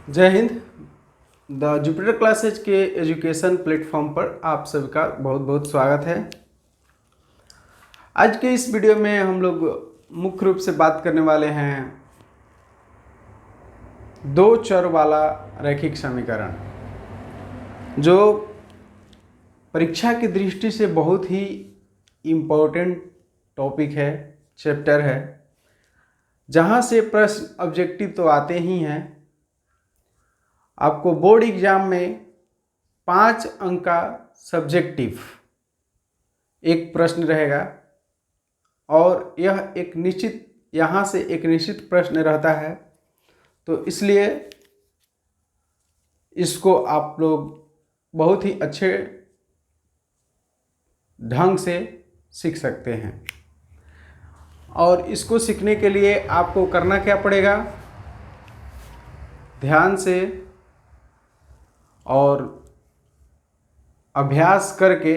जय Hind. The Jupiter classes के education platform पर आप सभी का बहुत बहुत स्वागत है। आज के इस वीडियो में हम लोग मुख्य रूप से बात करने वाले हैं दो चर वाला रैखिक समीकरण, जो परीक्षा की दृष्टि से बहुत ही इम्पोर्टेंट टॉपिक है, चैप्टर है, जहाँ से प्रश्न ऑब्जेक्टिव तो आते ही हैं। आपको बोर्ड एग्जाम में 5 अंक का सब्जेक्टिव एक प्रश्न रहेगा और यह एक निश्चित यहाँ से एक निश्चित प्रश्न रहता है, तो इसलिए इसको आप लोग बहुत ही अच्छे ढंग से सीख सकते हैं। और इसको सीखने के लिए आपको करना क्या पड़ेगा, ध्यान से और अभ्यास करके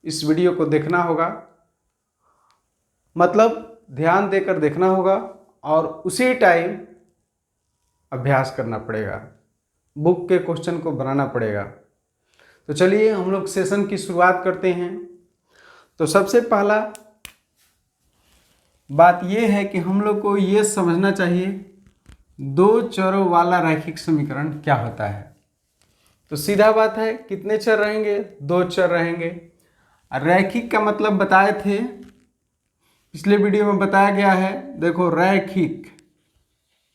इस वीडियो को देखना होगा। मतलब ध्यान देकर देखना होगा और उसी टाइम अभ्यास करना पड़ेगा, बुक के क्वेश्चन को बनाना पड़ेगा। तो चलिए हम लोग सेशन की शुरुआत करते हैं। तो सबसे पहला बात यह है कि हम लोग को ये समझना चाहिए दो चरों वाला रैखिक समीकरण क्या होता है। तो सीधा बात है, कितने चर रहेंगे? 2 चर रहेंगे। रैखिक का मतलब बताए थे, पिछले वीडियो में बताया गया है। देखो,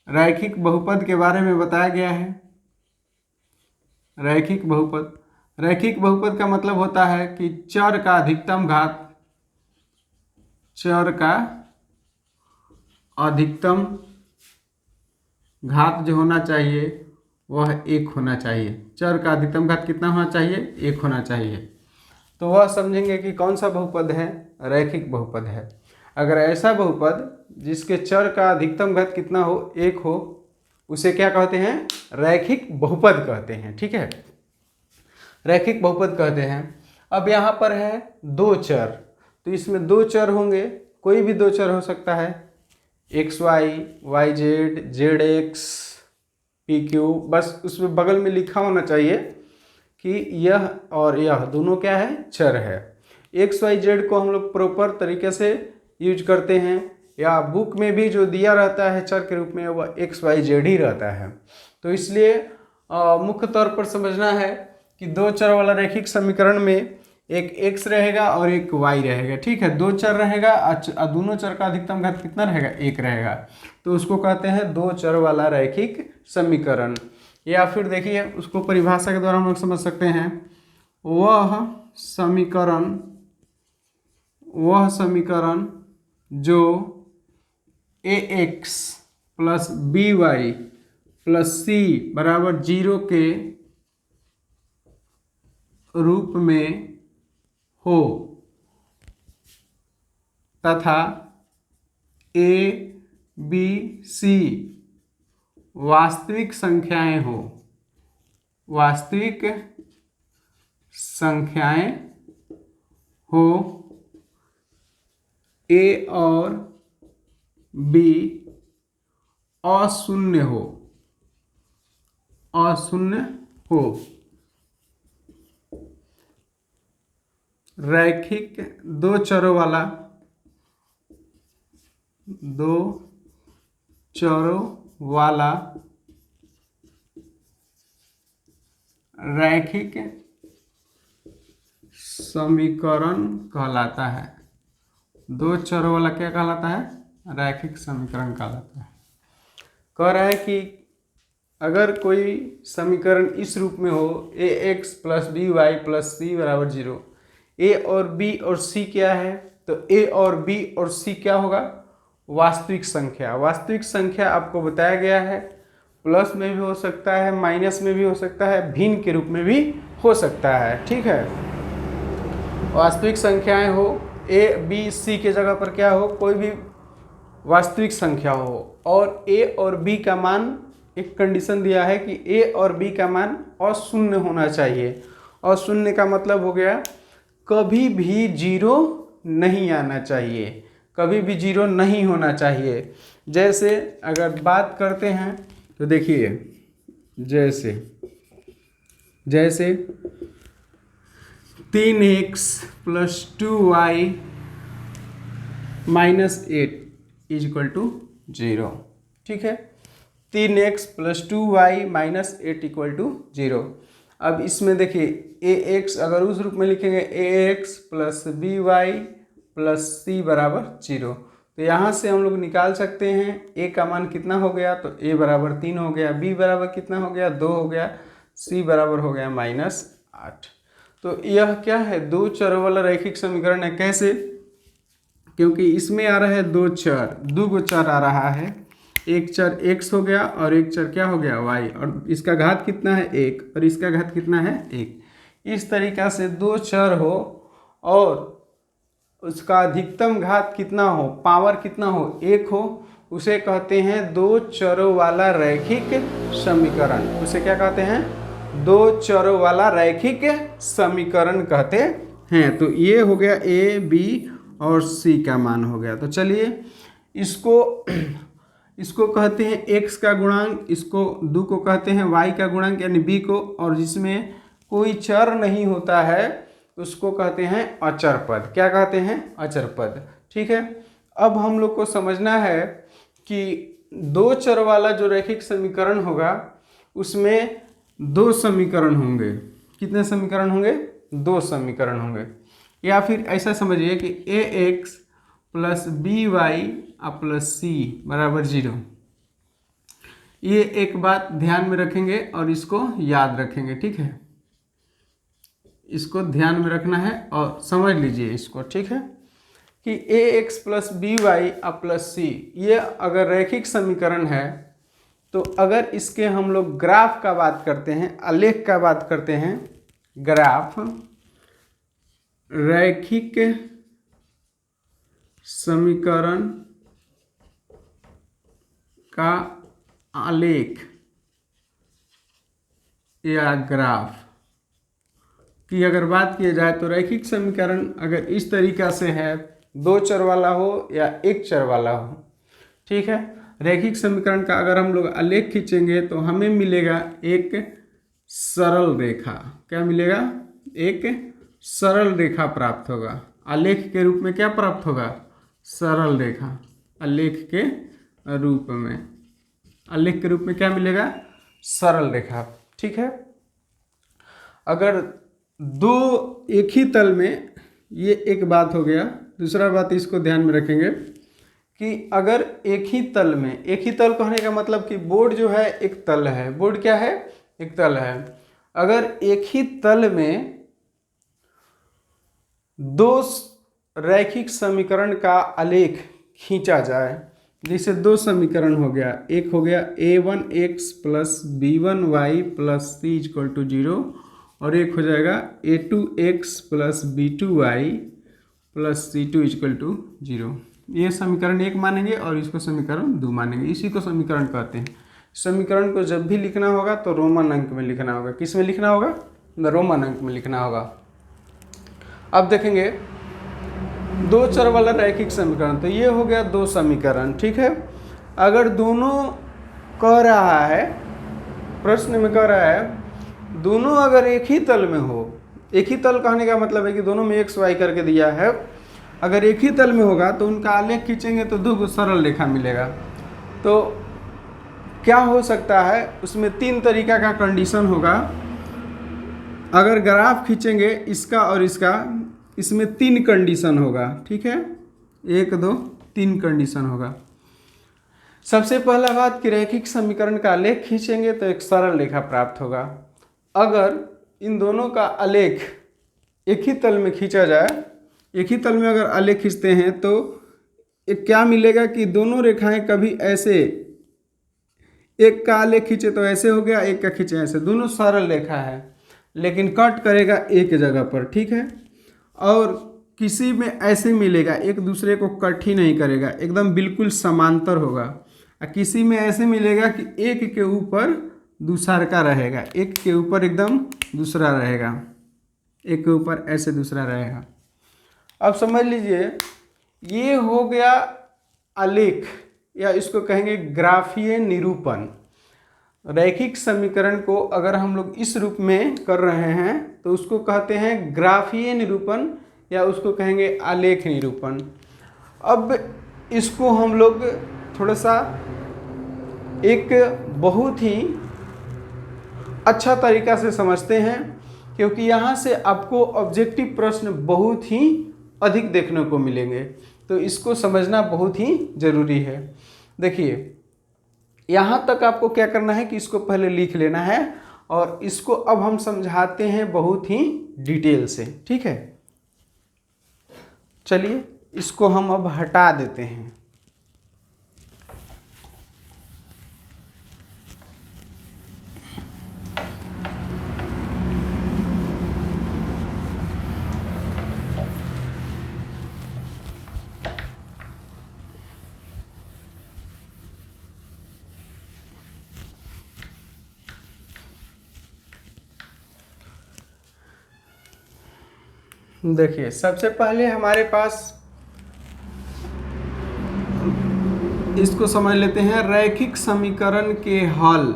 रैखिक बहुपद के बारे में बताया गया है। रैखिक बहुपद का मतलब होता है कि चर का अधिकतम घात जो होना चाहिए वह 1 होना चाहिए। चर का अधिकतम घात कितना होना चाहिए? 1 होना चाहिए। तो वह समझेंगे कि कौन सा बहुपद है? रैखिक बहुपद है। अगर ऐसा बहुपद जिसके चर का अधिकतम घात कितना हो? 1 हो, उसे क्या कहते हैं? रैखिक बहुपद कहते हैं। ठीक है, रैखिक बहुपद कहते हैं। अब यहाँ पर है 2 चर, तो इसमें 2 चर होंगे। कोई भी 2 चर हो सकता है, XY, YZ, ZX, PQ। बस उसमें बगल में लिखा होना चाहिए कि यह और यह दोनों क्या है? चर है। XYZ को हम लोग प्रॉपर तरीके से यूज करते हैं, या बुक में भी जो दिया रहता है चर के रूप में वह XYZ ही रहता है। तो इसलिए मुख्य तौर पर समझना है कि 2 चर वाला रैखिक समीकरण में एक x रहेगा और एक y रहेगा। ठीक है, 2 चर रहेगा, दोनों चर का अधिकतम घात कितना रहेगा? 1 रहेगा। तो उसको कहते हैं 2 चर वाला रैखिक समीकरण। या फिर देखिए, उसको परिभाषा के द्वारा हम लोग समझ सकते हैं, वह समीकरण जो ax plus by plus c बराबर 0 के रूप में हो तथा a b c वास्तविक संख्याएं हो, a और b अशून्य हो। रैखिक 2 चरों वाला रैखिक समीकरण कहलाता है। 2 चरों वाला क्या कहलाता है? रैखिक समीकरण कहलाता है। कह रहा है कि अगर कोई समीकरण इस रूप में हो, ax plus by plus c बराबर 0, a और b और c क्या है? तो a और b और c क्या होगा? वास्तविक संख्या आपको बताया गया है। प्लस में भी हो सकता है, माइनस में भी हो सकता है, भिन्न के रूप में भी हो सकता है। ठीक है, वास्तविक संख्याएं हो, a b c के जगह पर क्या हो? कोई भी वास्तविक संख्या हो, और a और b का मान, एक कंडीशन दिया है कि a और b का मान अशून्य होना चाहिए। अशून्य का मतलब हो गया कभी भी 0 नहीं आना चाहिए, कभी भी 0 नहीं होना चाहिए। जैसे अगर बात करते हैं तो देखिए जैसे जैसे 3x plus 2y minus 8 is equal to 0। ठीक है, 3x plus 2y minus 8 equal to 0। अब इसमें देखिए ax अगर उस रूप में लिखेंगे ax plus by plus c बराबर 0, तो यहाँ से हम लोग निकाल सकते हैं a का मान कितना हो गया, तो a बराबर 3 हो गया, b बराबर कितना हो गया 2 हो गया, c बराबर हो गया -8। तो यह क्या है, दो चरों वाला रैखिक समीकरण है। कैसे, क्योंकि इसमें आ रहा है दो चर, दो गो चर आ रहा है, एक चर x हो गया और एक चर क्या हो गया y, और इसका घात कितना है 1 और इसका घात कितना है 1। इस तरीक़ा से दो चर हो और उसका अधिकतम घात कितना हो, पावर कितना हो 1 हो, उसे कहते हैं दो चरों वाला रैखिक समीकरण। उसे क्या कहते हैं, दो चरों वाला रैखिक समीकरण कहते हैं। तो ये हो गया a b और c का मान हो गया। तो चलिए इसको कहते हैं x का गुणांक, इसको दो को कहते हैं y का गुणांक यानी b को, और जिसमें कोई चर नहीं होता है उसको कहते हैं अचर पद। क्या कहते हैं, अचर पद। ठीक है, अब हम लोग को समझना है कि दो चर वाला जो रैखिक समीकरण होगा उसमें दो समीकरण होंगे। कितने समीकरण होंगे, दो समीकरण होंगे। या फिर ऐसा समझिए कि ax plus by plus c बराबर 0। ये एक बात ध्यान में रखेंगे और इसको याद रखेंगे। ठीक है, इसको ध्यान में रखना है और समझ लीजिए इसको। ठीक है, कि ax plus by plus c ये अगर रैखिक समीकरण है, तो अगर इसके हम लोग ग्राफ का बात करते हैं, आलेख का बात करते हैं, ग्राफ रैखिक समीकरण का आलेख या ग्राफ की अगर बात की जाए, तो रैखिक समीकरण अगर इस तरीका से है, दो चर वाला हो या एक चर वाला हो। ठीक है, रैखिक समीकरण का अगर हम लोग आलेख खींचेंगे तो हमें मिलेगा एक सरल रेखा। क्या मिलेगा, एक सरल रेखा प्राप्त होगा। आलेख के रूप में क्या प्राप्त होगा, सरल रेखा। आलेख के रूप में, आलेख के रूप में क्या मिलेगा, सरल रेखा। ठीक है, अगर दो एक ही तल में, ये एक बात हो गया। दूसरा बात इसको ध्यान में रखेंगे कि अगर एक ही तल में, एक ही तल कहने का मतलब कि बोर्ड जो है एक तल है, बोर्ड क्या है, एक तल है। अगर एक ही तल में दो रैखिक समीकरण का आलेख खींचा जाए, जैसे दो समीकरण हो गया, एक हो गया a1x plus b1y plus c equal to 0, और एक हो जाएगा a2x plus b2y plus c2 equal to 0। ये समीकरण एक मानेंगे और इसको समीकरण दो मानेंगे। इसी को समीकरण कहते हैं। समीकरण को जब भी लिखना होगा तो रोमन अंक में लिखना होगा। किस में लिखना होगा, रोमन अंक में लिखना होगा। अब देखेंगे दो चर वाला रैखिक समीकरण, तो ये हो गया दो समीकरण। ठीक है, अगर दोनों कह रहा है, प्रश्न में कह रहा है दोनों अगर एक ही तल में हो, एक ही तल कहने का मतलब है कि दोनों में x y करके दिया है, अगर एक ही तल में होगा तो उनका आलेख खींचेंगे तो दो सरल रेखा मिलेगा। तो क्या हो सकता है, उसमें तीन तरीका का कंडीशन होगा। अगर ग्राफ खींचेंगे इसका और इसका, इसमें तीन कंडीशन होगा। ठीक है, एक दो तीन कंडीशन होगा। सबसे पहला बात कि रैखिक समीकरण का आलेख खींचेंगे तो एक सरल रेखा प्राप्त होगा। अगर इन दोनों का आलेख एक ही तल में खींचा जाए, एक ही तल में अगर आलेख खींचते हैं तो एक क्या मिलेगा कि दोनों रेखाएं कभी ऐसे, एक का आलेख खींचे तो ऐसे हो गया, एक का खींचे ऐसे, दोनों सरल रेखा है लेकिन कट करेगा एक जगह पर। ठीक है, और किसी में ऐसे मिलेगा, एक दूसरे को कट ही नहीं करेगा, एकदम बिल्कुल समांतर होगा। और किसी में ऐसे मिलेगा कि एक के ऊपर दूसरा का रहेगा, एक के ऊपर एकदम दूसरा रहेगा, एक के ऊपर ऐसे दूसरा रहेगा। अब समझ लीजिए ये हो गया आलेख, या इसको कहेंगे ग्राफीय निरूपण। रैखिक समीकरण को अगर हम लोग इस रूप में कर रहे हैं तो उसको कहते हैं ग्राफीय निरूपण या उसको कहेंगे आलेख निरूपण। अब इसको हम लोग थोड़ा सा एक बहुत ही अच्छा तरीका से समझते हैं, क्योंकि यहाँ से आपको ऑब्जेक्टिव प्रश्न बहुत ही अधिक देखने को मिलेंगे, तो इसको समझना बहुत ही ज़रूरी है। देखिए यहाँ तक आपको क्या करना है कि इसको पहले लिख लेना है और इसको अब हम समझाते हैं बहुत ही डिटेल से, ठीक है। चलिए इसको हम अब हटा देते हैं। देखिए सबसे पहले हमारे पास इसको समझ लेते हैं रैखिक समीकरण के हल।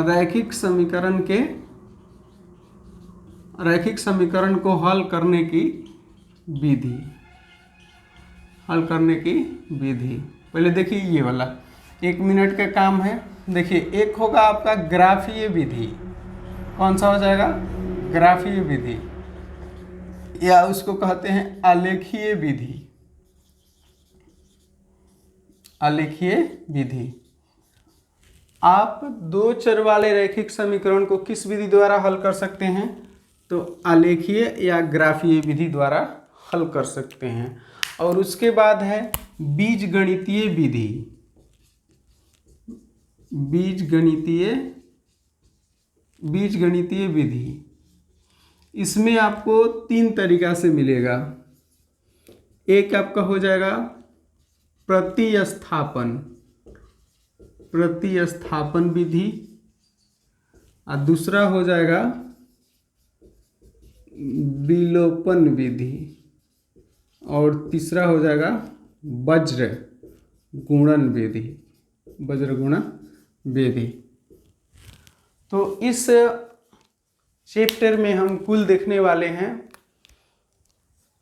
रैखिक समीकरण को हल करने की विधि। पहले देखिए ये वाला 1 मिनट का काम है। देखिए एक होगा आपका ग्राफीय विधि। कौन सा हो जाएगा? ग्राफीय विधि, या उसको कहते हैं आलेखीय विधि। आलेखीय विधि। आप 2 चर वाले रैखिक समीकरण को किस विधि द्वारा हल कर सकते हैं? तो आलेखीय या ग्राफीय विधि द्वारा हल कर सकते हैं। और उसके बाद है बीजगणितीय विधि। बीजगणितीय विधि, इसमें आपको 3 तरीका से मिलेगा। एक आपका हो जाएगा प्रतिस्थापन विधि, और दूसरा हो जाएगा विलोपन विधि, और तीसरा हो जाएगा वज्र गुणन विधि। तो इस चैप्टर में हम कुल देखने वाले हैं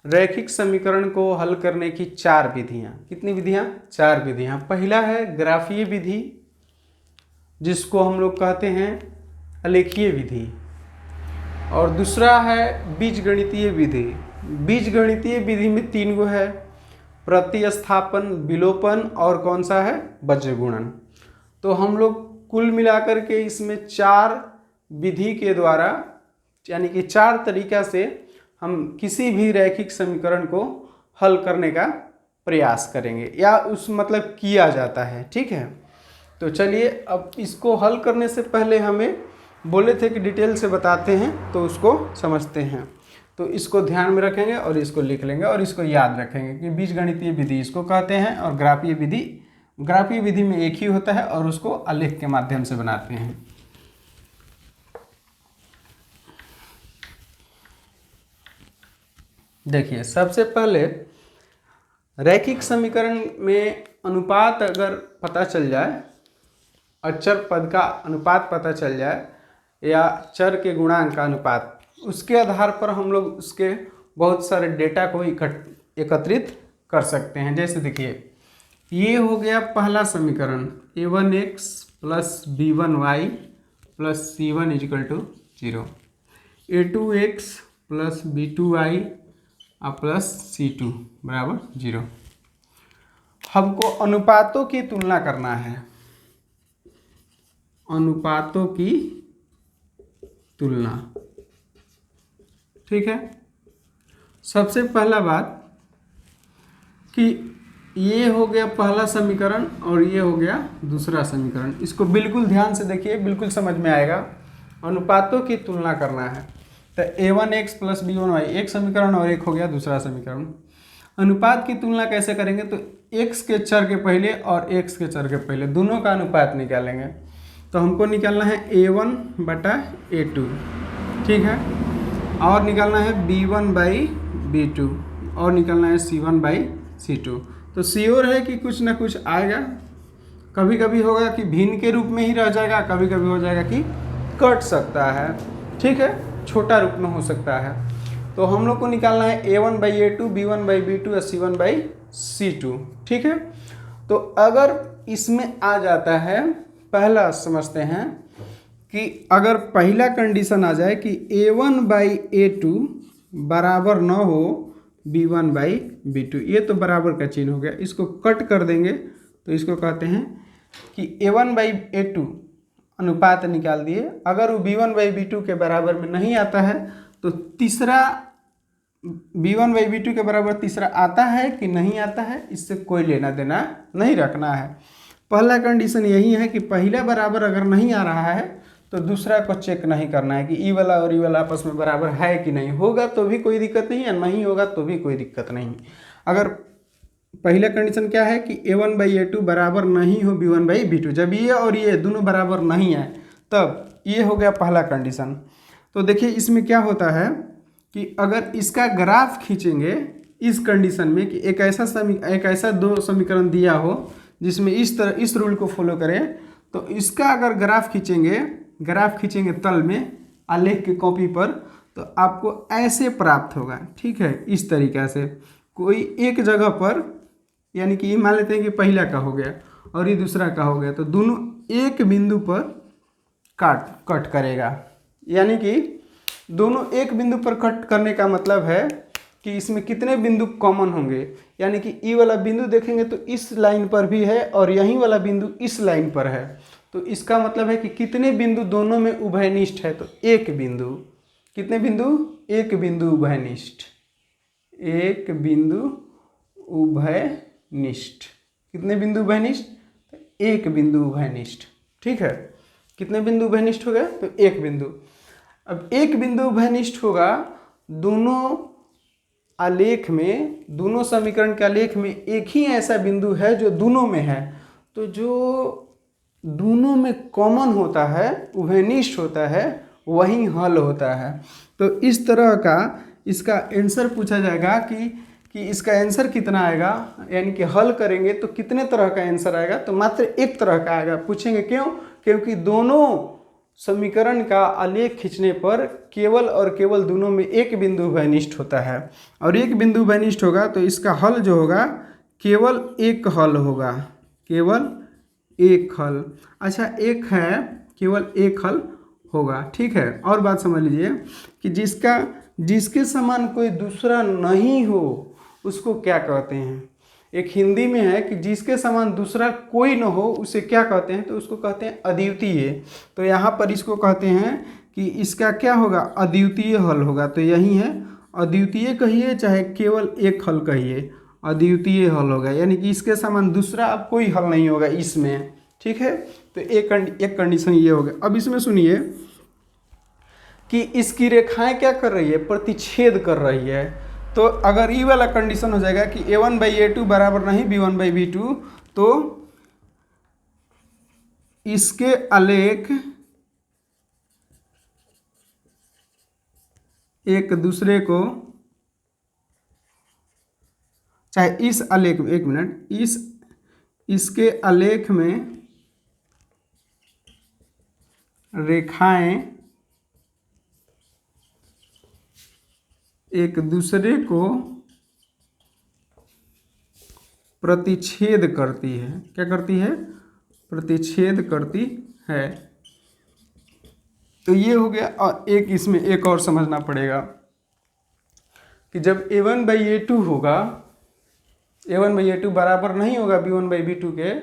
रैखिक समीकरण को हल करने की 4 विधियां। कितनी विधियां? 4 विधियां। पहला है ग्राफीय विधि, जिसको हम लोग कहते हैं आलेखीय विधि, और दूसरा है बीजगणितीय विधि। बीजगणितीय विधि में 3 गो है, प्रतिस्थापन, विलोपन और कौन सा है? वज्र गुणन। तो हम लोग कुल मिलाकर के इसमें 4 विधि के द्वारा, यानी कि 4 तरीका से हम किसी भी रैखिक समीकरण को हल करने का प्रयास करेंगे, या उस मतलब किया जाता है, ठीक है। तो चलिए अब इसको हल करने से पहले हमें बोले थे कि डिटेल से बताते हैं, तो उसको समझते हैं। तो इसको ध्यान में रखेंगे और इसको लिख लेंगे और इसको याद रखेंगे कि बीजगणितीय विधि इसको कहते हैं, और ग्राफीय विधि में एक ही होता है और उसको आलेख के माध्यम से बनाते हैं। देखिए सबसे पहले रैखिक समीकरण में अनुपात अगर पता चल जाए, अचर पद का अनुपात पता चल जाए, या चर के गुणांक का अनुपात, उसके आधार पर हम लोग उसके बहुत सारे डेटा को एकत्रित कर सकते हैं। जैसे देखिए ये हो गया पहला समीकरण, a1x + b1y + c1 = 0, a2x + b2y + c2 = 0। हमको अनुपातों की तुलना करना है। अनुपातों की तुलना, ठीक है। सबसे पहला बात कि ये हो गया पहला समीकरण और ये हो गया दूसरा समीकरण। इसको बिल्कुल ध्यान से देखिए, बिल्कुल समझ में आएगा। अनुपातों की तुलना करना है तो a1x + b1y एक समीकरण और एक हो गया दूसरा समीकरण। अनुपात की तुलना कैसे करेंगे? तो x के चर के पहले और x के चर के पहले दोनों का अनुपात निकालेंगे। तो हमको निकालना है a1/a2, ठीक है, और निकालना है b1/b2, और निकालना है c1/c2। तो श्योर है कि कुछ ना कुछ आएगा। कभी कभी होगा कि भिन्न के रूप में ही रह जाएगा, कभी कभी हो जाएगा कि कट सकता है, ठीक है, छोटा रूप में हो सकता है। तो हम लोग को निकालना है A1/A2, B1/B2 और C1/C2, ठीक है। तो अगर इसमें आ जाता है, पहला समझते हैं कि अगर पहला कंडीशन आ जाए कि A1/A2 बराबर न हो B1/B2, ये तो बराबर का चिन्ह हो गया, इसको कट कर देंगे तो इसको कहते हैं कि A1/A2 अनुपात निकाल दिए, अगर वो B1/B2 के बराबर में नहीं आता है तो तीसरा B1/B2 के बराबर तीसरा आता है कि नहीं आता है, इससे कोई लेना देना नहीं रखना है। पहला कंडीशन यही है कि पहला बराबर अगर नहीं आ रहा है तो दूसरा को चेक नहीं करना है कि ई वाला और ई वाला आपस में बराबर है कि नहीं, होगा तो भी कोई दिक्कत नहीं है, नहीं होगा तो भी कोई दिक्कत नहीं। अगर पहला कंडीशन क्या है कि A1/A2 बराबर नहीं हो B1/B2, जब ये और ये दोनों बराबर नहीं है तब ये हो गया पहला कंडीशन। तो देखिए इसमें क्या होता है कि अगर इसका ग्राफ खींचेंगे इस कंडीशन में कि एक ऐसा दो समीकरण दिया हो जिसमें इस तरह इस रूल को फॉलो करें, तो इसका अगर ग्राफ खींचेंगे तल में आलेख की कॉपी पर, तो आपको ऐसे प्राप्त होगा, ठीक है, इस तरीक़ा से कोई एक जगह पर, यानी कि ये मान लेते हैं कि पहला का हो गया और ये दूसरा का हो गया, तो दोनों एक बिंदु पर कट करेगा। यानी कि दोनों एक बिंदु पर कट करने का मतलब है कि इसमें कितने बिंदु कॉमन होंगे, यानी कि ई वाला बिंदु देखेंगे तो इस लाइन पर भी है और यहीं वाला बिंदु इस लाइन पर है, तो इसका मतलब है कि कितने बिंदु दोनों में उभयनिष्ठ है, तो एक बिंदु, कितने बिंदु, एक बिंदु उभयनिष्ठ, एक बिंदु उभयनिष्ठ, कितने बिंदु उभयनिष्ठ, एक बिंदु उभयनिष्ठ, ठीक है। कितने बिंदु उभयनिष्ठ हो गए, तो एक बिंदु। अब एक बिंदु उभयनिष्ठ होगा, दोनों आलेख में, दोनों समीकरण के आलेख में एक ही ऐसा बिंदु है जो दोनों में है, तो जो दोनों में कॉमन होता है, उभयनिष्ठ होता है, वही हल होता है। तो इस तरह का इसका आंसर पूछा जाएगा कि इसका आंसर कितना आएगा, यानी कि हल करेंगे तो कितने तरह का आंसर आएगा, तो मात्र एक तरह का आएगा। पूछेंगे क्यों, क्योंकि दोनों समीकरण का आलेख खींचने पर केवल और केवल दोनों में एक बिंदु उभयनिष्ठ होता है, और एक बिंदु उभयनिष्ठ होगा तो इसका हल जो होगा केवल एक हल होगा, केवल एक हल। अच्छा, एक है, केवल एक हल होगा, ठीक है। और बात समझ लीजिए कि जिसके समान कोई दूसरा नहीं हो उसको क्या कहते हैं। एक हिंदी में है कि जिसके समान दूसरा कोई न हो उसे क्या कहते हैं, तो उसको कहते हैं अद्वितीय। तो यहाँ पर इसको कहते हैं कि इसका क्या होगा, अद्वितीय हल होगा। तो यही है, अद्वितीय कहिए चाहे केवल एक हल कहिए, अद्वितीय हल होगा, यानी कि इसके समान दूसरा अब कोई हल नहीं होगा इसमें, ठीक है। तो एक कंडीशन ये हो गया। अब इसमें सुनिए कि इसकी रेखाएं क्या कर रही है, प्रतिच्छेद कर रही है। तो अगर ये वाला कंडीशन हो जाएगा कि A1/A2 बराबर नहीं B1/B2, तो इसके आलेख एक दूसरे को, चाहे इस आलेख में, एक मिनट, इसके आलेख में रेखाएं एक दूसरे को प्रतिच्छेद करती है। क्या करती है, प्रतिच्छेद करती है। तो ये हो गया। और एक इसमें एक और समझना पड़ेगा कि जब A1/A2 होगा, A1/A2 बराबर नहीं होगा B1/B2 के,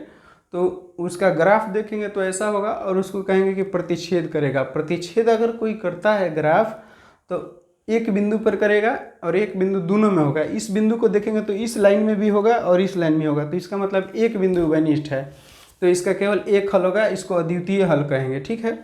तो उसका ग्राफ देखेंगे तो ऐसा होगा, और उसको कहेंगे कि प्रतिच्छेद करेगा। प्रतिच्छेद अगर कोई करता है ग्राफ, तो एक बिंदु पर करेगा और एक बिंदु दोनों में होगा। इस बिंदु को देखेंगे तो इस लाइन में भी होगा और इस लाइन में होगा, तो इसका मतलब एक बिंदु उभयनिष्ठ है, तो इसका केवल एक हल होगा, इसको अद्वितीय हल कहेंगे, ठीक है।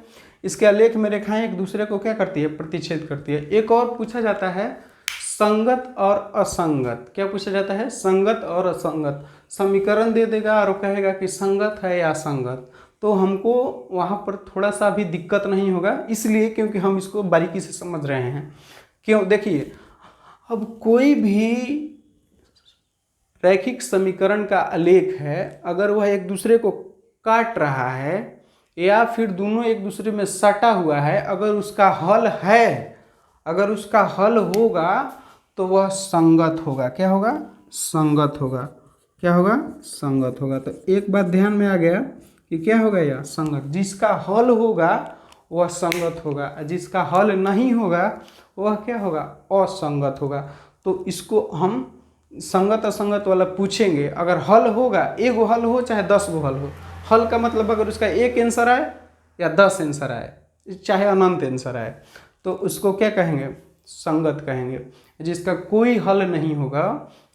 इसके आलेख में रेखाएं एक दूसरे को क्या करती है, प्रतिच्छेद करती है। एक और पूछा जाता है संगत और असंगत। क्या पूछा जाता है, संगत और असंगत। समीकरण दे देगा और कहेगा कि संगत है या असंगत, तो हमको वहाँ पर थोड़ा सा भी दिक्कत नहीं होगा, इसलिए क्योंकि हम इसको बारीकी से समझ रहे हैं। क्यों, देखिए, अब कोई भी रैखिक समीकरण का आलेख है, अगर वह एक दूसरे को काट रहा है या फिर दोनों एक दूसरे में सटा हुआ है, अगर उसका हल है, अगर उसका हल होगा तो वह संगत होगा। क्या होगा? संगत होगा। क्या होगा? संगत होगा। तो एक बात ध्यान में आ गया कि क्या होगा? यह संगत। जिसका हल होगा वह संगत होगा, जिसका हल नहीं होगा वह क्या होगा? असंगत होगा। तो इसको हम संगत असंगत वाला पूछेंगे। अगर हल होगा, एक हल हो चाहे 10 गो हल हो, हल का मतलब अगर उसका एक आंसर आए या 10 आंसर आए, चाहे अनंत आंसर आए, तो उसको क्या कहेंगे? संगत कहेंगे। जिसका कोई हल नहीं होगा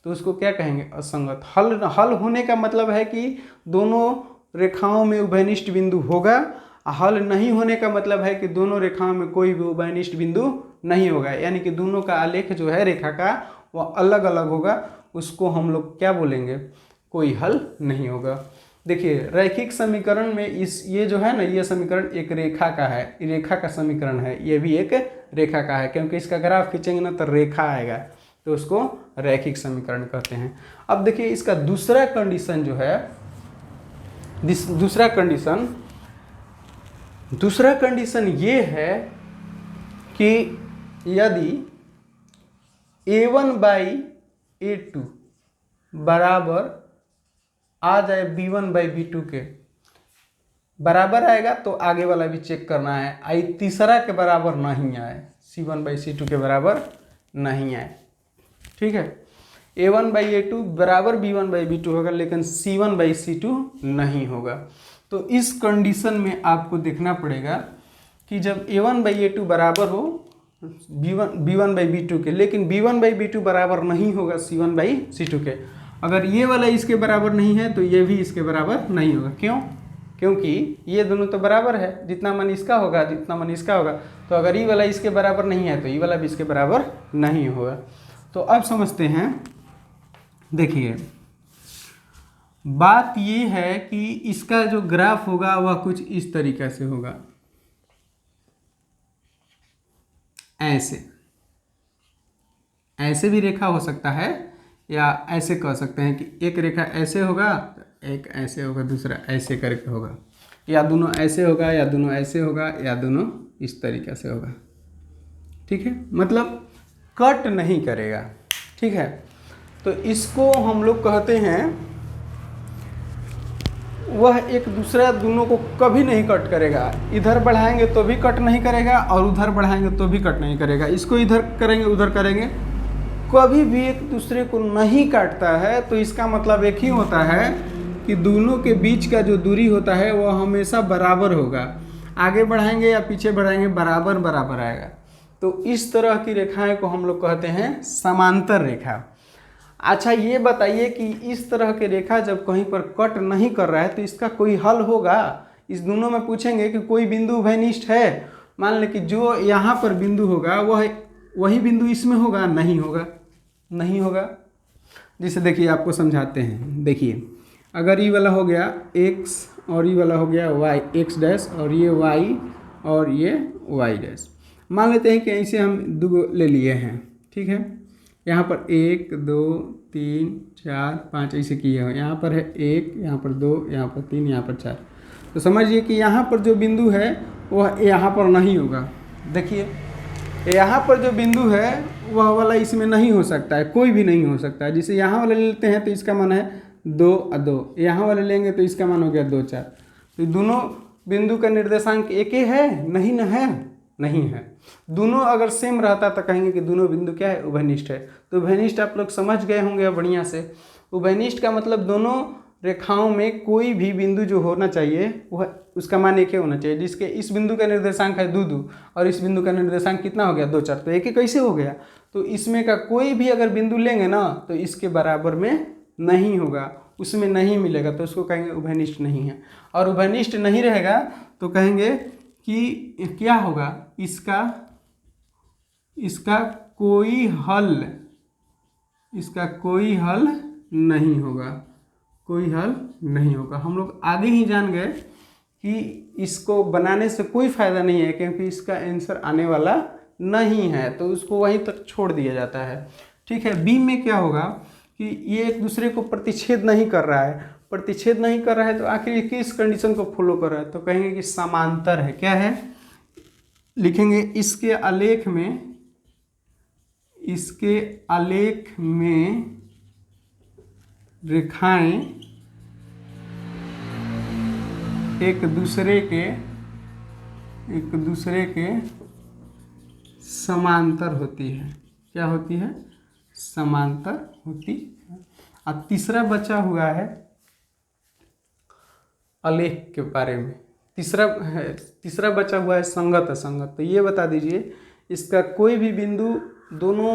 तो उसको क्या कहेंगे? असंगत। हल होने का मतलब है कि दोनों रेखाओं में उभयनिष्ठ बिंदु होगा। हल नहीं होने का मतलब है कि दोनों रेखाओं में कोई भी उभयनिष्ठ बिंदु नहीं होगा, यानी कि दोनों का आलेख जो है रेखा का वह अलग अलग होगा। उसको हम लोग क्या बोलेंगे? कोई हल नहीं होगा। देखिए रैखिक समीकरण में ये जो है ना, ये समीकरण एक रेखा का है, रेखा का समीकरण है, ये भी एक रेखा का है, क्योंकि इसका ग्राफ खींचेंगे ना तो रेखा आएगा, तो उसको रैखिक समीकरण कहते हैं। अब देखिए इसका दूसरा कंडीशन जो है, दूसरा कंडीशन ये है कि यदि a1/a2 बराबर आ जाए b1/b2 के बराबर आएगा तो आगे वाला भी चेक करना है, आई तीसरा के बराबर नहीं आए, c1/c2 के बराबर नहीं आए। ठीक है, a1/a2 बराबर b1/b2 होगा, लेकिन c1/c2 नहीं होगा। तो इस कंडीशन में आपको देखना पड़ेगा कि जब a1/a2 बराबर हो b1/b2 के, लेकिन b1/b2 बराबर नहीं होगा c1/c2 के, अगर ये वाला इसके बराबर नहीं है तो ये भी इसके बराबर नहीं होगा। क्यों? क्योंकि ये दोनों तो बराबर है, जितना मन इसका होगा जितना मन इसका होगा, तो अगर ये वाला इसके बराबर नहीं है तो ये वाला भी इसके बराबर नहीं होगा। तो अब समझते हैं। देखिए बात ये है कि इसका जो ग्राफ होगा वह कुछ इस तरीके से होगा, ऐसे भी रेखा हो सकता है, या ऐसे कह सकते हैं कि एक रेखा ऐसे होगा, एक ऐसे होगा, दूसरा ऐसे करके होगा, या दोनों ऐसे होगा, या दोनों ऐसे होगा, या दोनों इस तरीके से होगा। ठीक है, मतलब कट नहीं करेगा। ठीक है, तो इसको हम लोग कहते हैं, वह एक दूसरा दोनों को कभी नहीं कट करेगा। इधर बढ़ाएंगे तो भी कट नहीं करेगा और उधर बढ़ाएंगे तो भी कट नहीं करेगा। इसको इधर करेंगे उधर करेंगे, कभी भी एक दूसरे को नहीं काटता है। तो इसका मतलब एक ही होता है कि दोनों के बीच का जो दूरी होता है वह हमेशा बराबर होगा। आगे बढ़ाएंगे या पीछे बढ़ाएंगे बराबर बराबर आएगा। तो इस तरह की रेखाएं को हम लोग कहते हैं समांतर रेखा। अच्छा ये बताइए कि इस तरह के रेखा जब कहीं पर कट नहीं कर रहा है तो इसका कोई हल होगा? इस दोनों में पूछेंगे कि कोई बिंदु उभयनिष्ठ है। मान लें कि जो यहाँ पर बिंदु होगा वह वही बिंदु इसमें होगा? नहीं होगा, नहीं होगा। जैसे देखिए आपको समझाते हैं। देखिए अगर ये वाला हो गया x और ये वाला हो गया y, x डैश, और ये y और ये y डैश। मान लेते हैं कि ऐसे हम दो ले लिए हैं। ठीक है, यहाँ पर 1 2 3 4 5 ऐसे किए हैं। यहाँ पर है 1, यहाँ पर 2, यहाँ पर 3, यहाँ पर 4। तो समझिए कि यहाँ पर जो बिंदु है वह यहाँ पर नहीं होगा। देखिए यहाँ पर जो बिंदु है वह वाला इसमें नहीं हो सकता है, कोई भी नहीं हो सकता है। जैसे यहाँ वाला लेते हैं तो इसका मान है 2 और 2, यहाँ वाले लेंगे तो इसका मान हो गया 2 4। तो दोनों बिंदु का निर्देशांक एक ही है? नहीं न है, नहीं है। दोनों अगर सेम रहता तो कहेंगे कि दोनों बिंदु क्या है? उभयनिष्ठ है। तो उभयनिष्ठ आप लोग समझ गए होंगे बढ़िया से। उभयनिष्ठ का मतलब दोनों रेखाओं में कोई भी बिंदु जो होना चाहिए वह उसका मान एक ही होना चाहिए। जिसके इस बिंदु का निर्देशांक है 2 2 और इस बिंदु का निर्देशांक कितना हो गया? 2 4, तो एक ही कैसे हो गया? तो इसमें का कोई भी अगर बिंदु लेंगे ना तो इसके बराबर में नहीं होगा, उसमें नहीं मिलेगा, तो उसको कहेंगे उभयनिष्ठ नहीं है। और उभयनिष्ठ नहीं रहेगा तो कहेंगे कि क्या होगा? इसका कोई हल नहीं होगा, कोई हल नहीं होगा। हम लोग आगे ही जान गए कि इसको बनाने से कोई फ़ायदा नहीं है, क्योंकि इसका आंसर आने वाला नहीं है, तो उसको वहीं तक छोड़ दिया जाता है। ठीक है, बी में क्या होगा कि ये एक दूसरे को प्रतिच्छेद नहीं कर रहा है, प्रतिच्छेद नहीं कर रहा है तो आखिर ये किस कंडीशन को फॉलो कर रहा है, तो कहेंगे कि समांतर है। क्या है, लिखेंगे इसके आलेख में रेखाएं एक दूसरे के समांतर होती है। क्या होती है, समांतर होती है। अब तीसरा बचा हुआ है आलेख के बारे में, तीसरा बचा हुआ है संगत असंगत। तो ये बता दीजिए इसका कोई भी बिंदु दोनों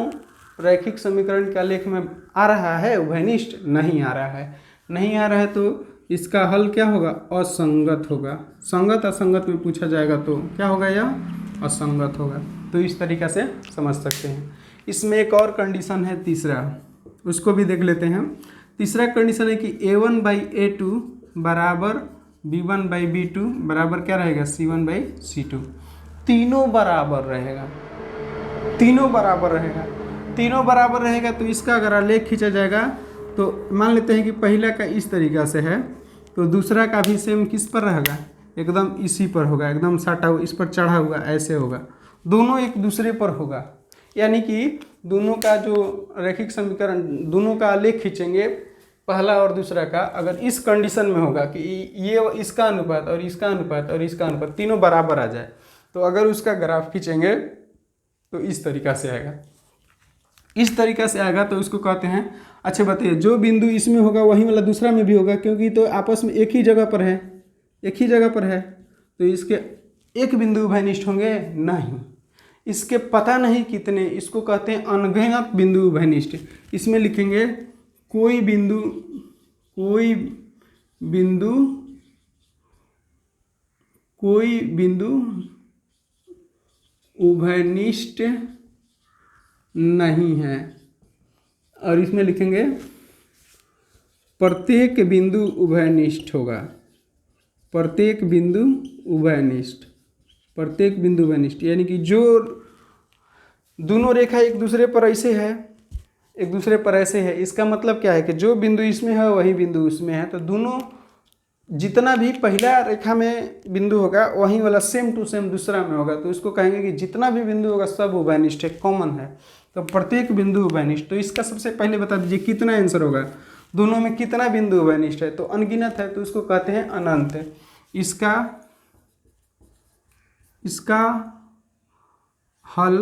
रैखिक समीकरण के आलेख में आ रहा है, उभयनिष्ठ नहीं आ रहा है। नहीं आ रहा है तो इसका हल क्या होगा, असंगत होगा। संगत असंगत में पूछा जाएगा तो क्या होगा, यह असंगत होगा। तो इस तरीक़ा से समझ सकते हैं। इसमें एक और कंडीशन है तीसरा, उसको भी देख लेते हैं। तीसरा कंडीशन है कि a1/a2 बराबर b1/b2 बराबर क्या रहेगा, c1/c2। तीनों बराबर रहेगा, तीनों बराबर रहेगा तो इसका अगर आलेख खींचा जाएगा तो मान लेते हैं कि पहला का इस तरीक़ा से है तो दूसरा का भी सेम किस पर रहेगा, एकदम इसी पर होगा, एकदम साटा हुआ, इस पर चढ़ा हुआ, ऐसे होगा। दोनों एक दूसरे पर होगा, यानी कि दोनों का जो रैखिक समीकरण, दोनों का आलेख खींचेंगे पहला और दूसरा का, अगर इस कंडीशन में होगा कि ये इसका अनुपात और इसका अनुपात और इसका अनुपात तीनों बराबर आ जाए, तो अगर उसका ग्राफ खींचेंगे तो इस तरीक़ा से आएगा। इस तरीक़ा से आएगा तो उसको कहते हैं, अच्छा बताइए जो बिंदु इसमें होगा वही वाला दूसरा में भी होगा, क्योंकि तो आपस में एक ही जगह पर है, तो इसके एक बिंदु उभयनिष्ठ होंगे नहीं, इसके पता नहीं कितने, इसको कहते हैं अनगिनत बिंदु उभयनिष्ठ। इसमें लिखेंगे कोई बिंदु उभयनिष्ठ नहीं है, और इसमें लिखेंगे प्रत्येक बिंदु उभयनिष्ठ होगा, प्रत्येक बिंदु उभयनिष्ठ, यानी कि जो दोनों रेखा एक दूसरे पर ऐसे है, इसका मतलब क्या है कि जो बिंदु इसमें है वही बिंदु उसमें है, तो दोनों जितना भी पहला रेखा में बिंदु होगा वही वाला सेम टू सेम दूसरा में होगा, तो इसको कहेंगे कि जितना भी बिंदु होगा सब उभयनिष्ठ है, कॉमन है, तो प्रत्येक बिंदु उभयनिष्ठ। तो इसका सबसे पहले बता दीजिए कितना आंसर होगा, दोनों में कितना बिंदु उभयनिष्ठ है, तो अनगिनत है, तो उसको कहते हैं अनंत। इसका हल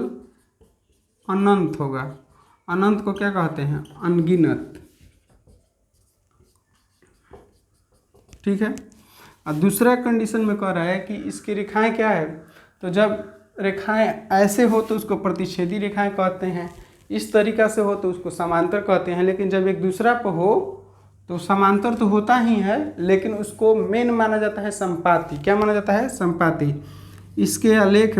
अनंत होगा, अनंत को क्या कहते हैं, अनगिनत। ठीक है। और दूसरा कंडीशन में कह रहा है कि इसकी रेखाएं क्या है, तो जब रेखाएं ऐसे हो तो उसको प्रतिच्छेदी रेखाएं कहते हैं, इस तरीक़ा से हो तो उसको समांतर कहते हैं, लेकिन जब एक दूसरा पर हो तो समांतर तो होता ही है, लेकिन उसको मेन माना जाता है संपाती। क्या माना जाता है, संपाती। इसके आलेख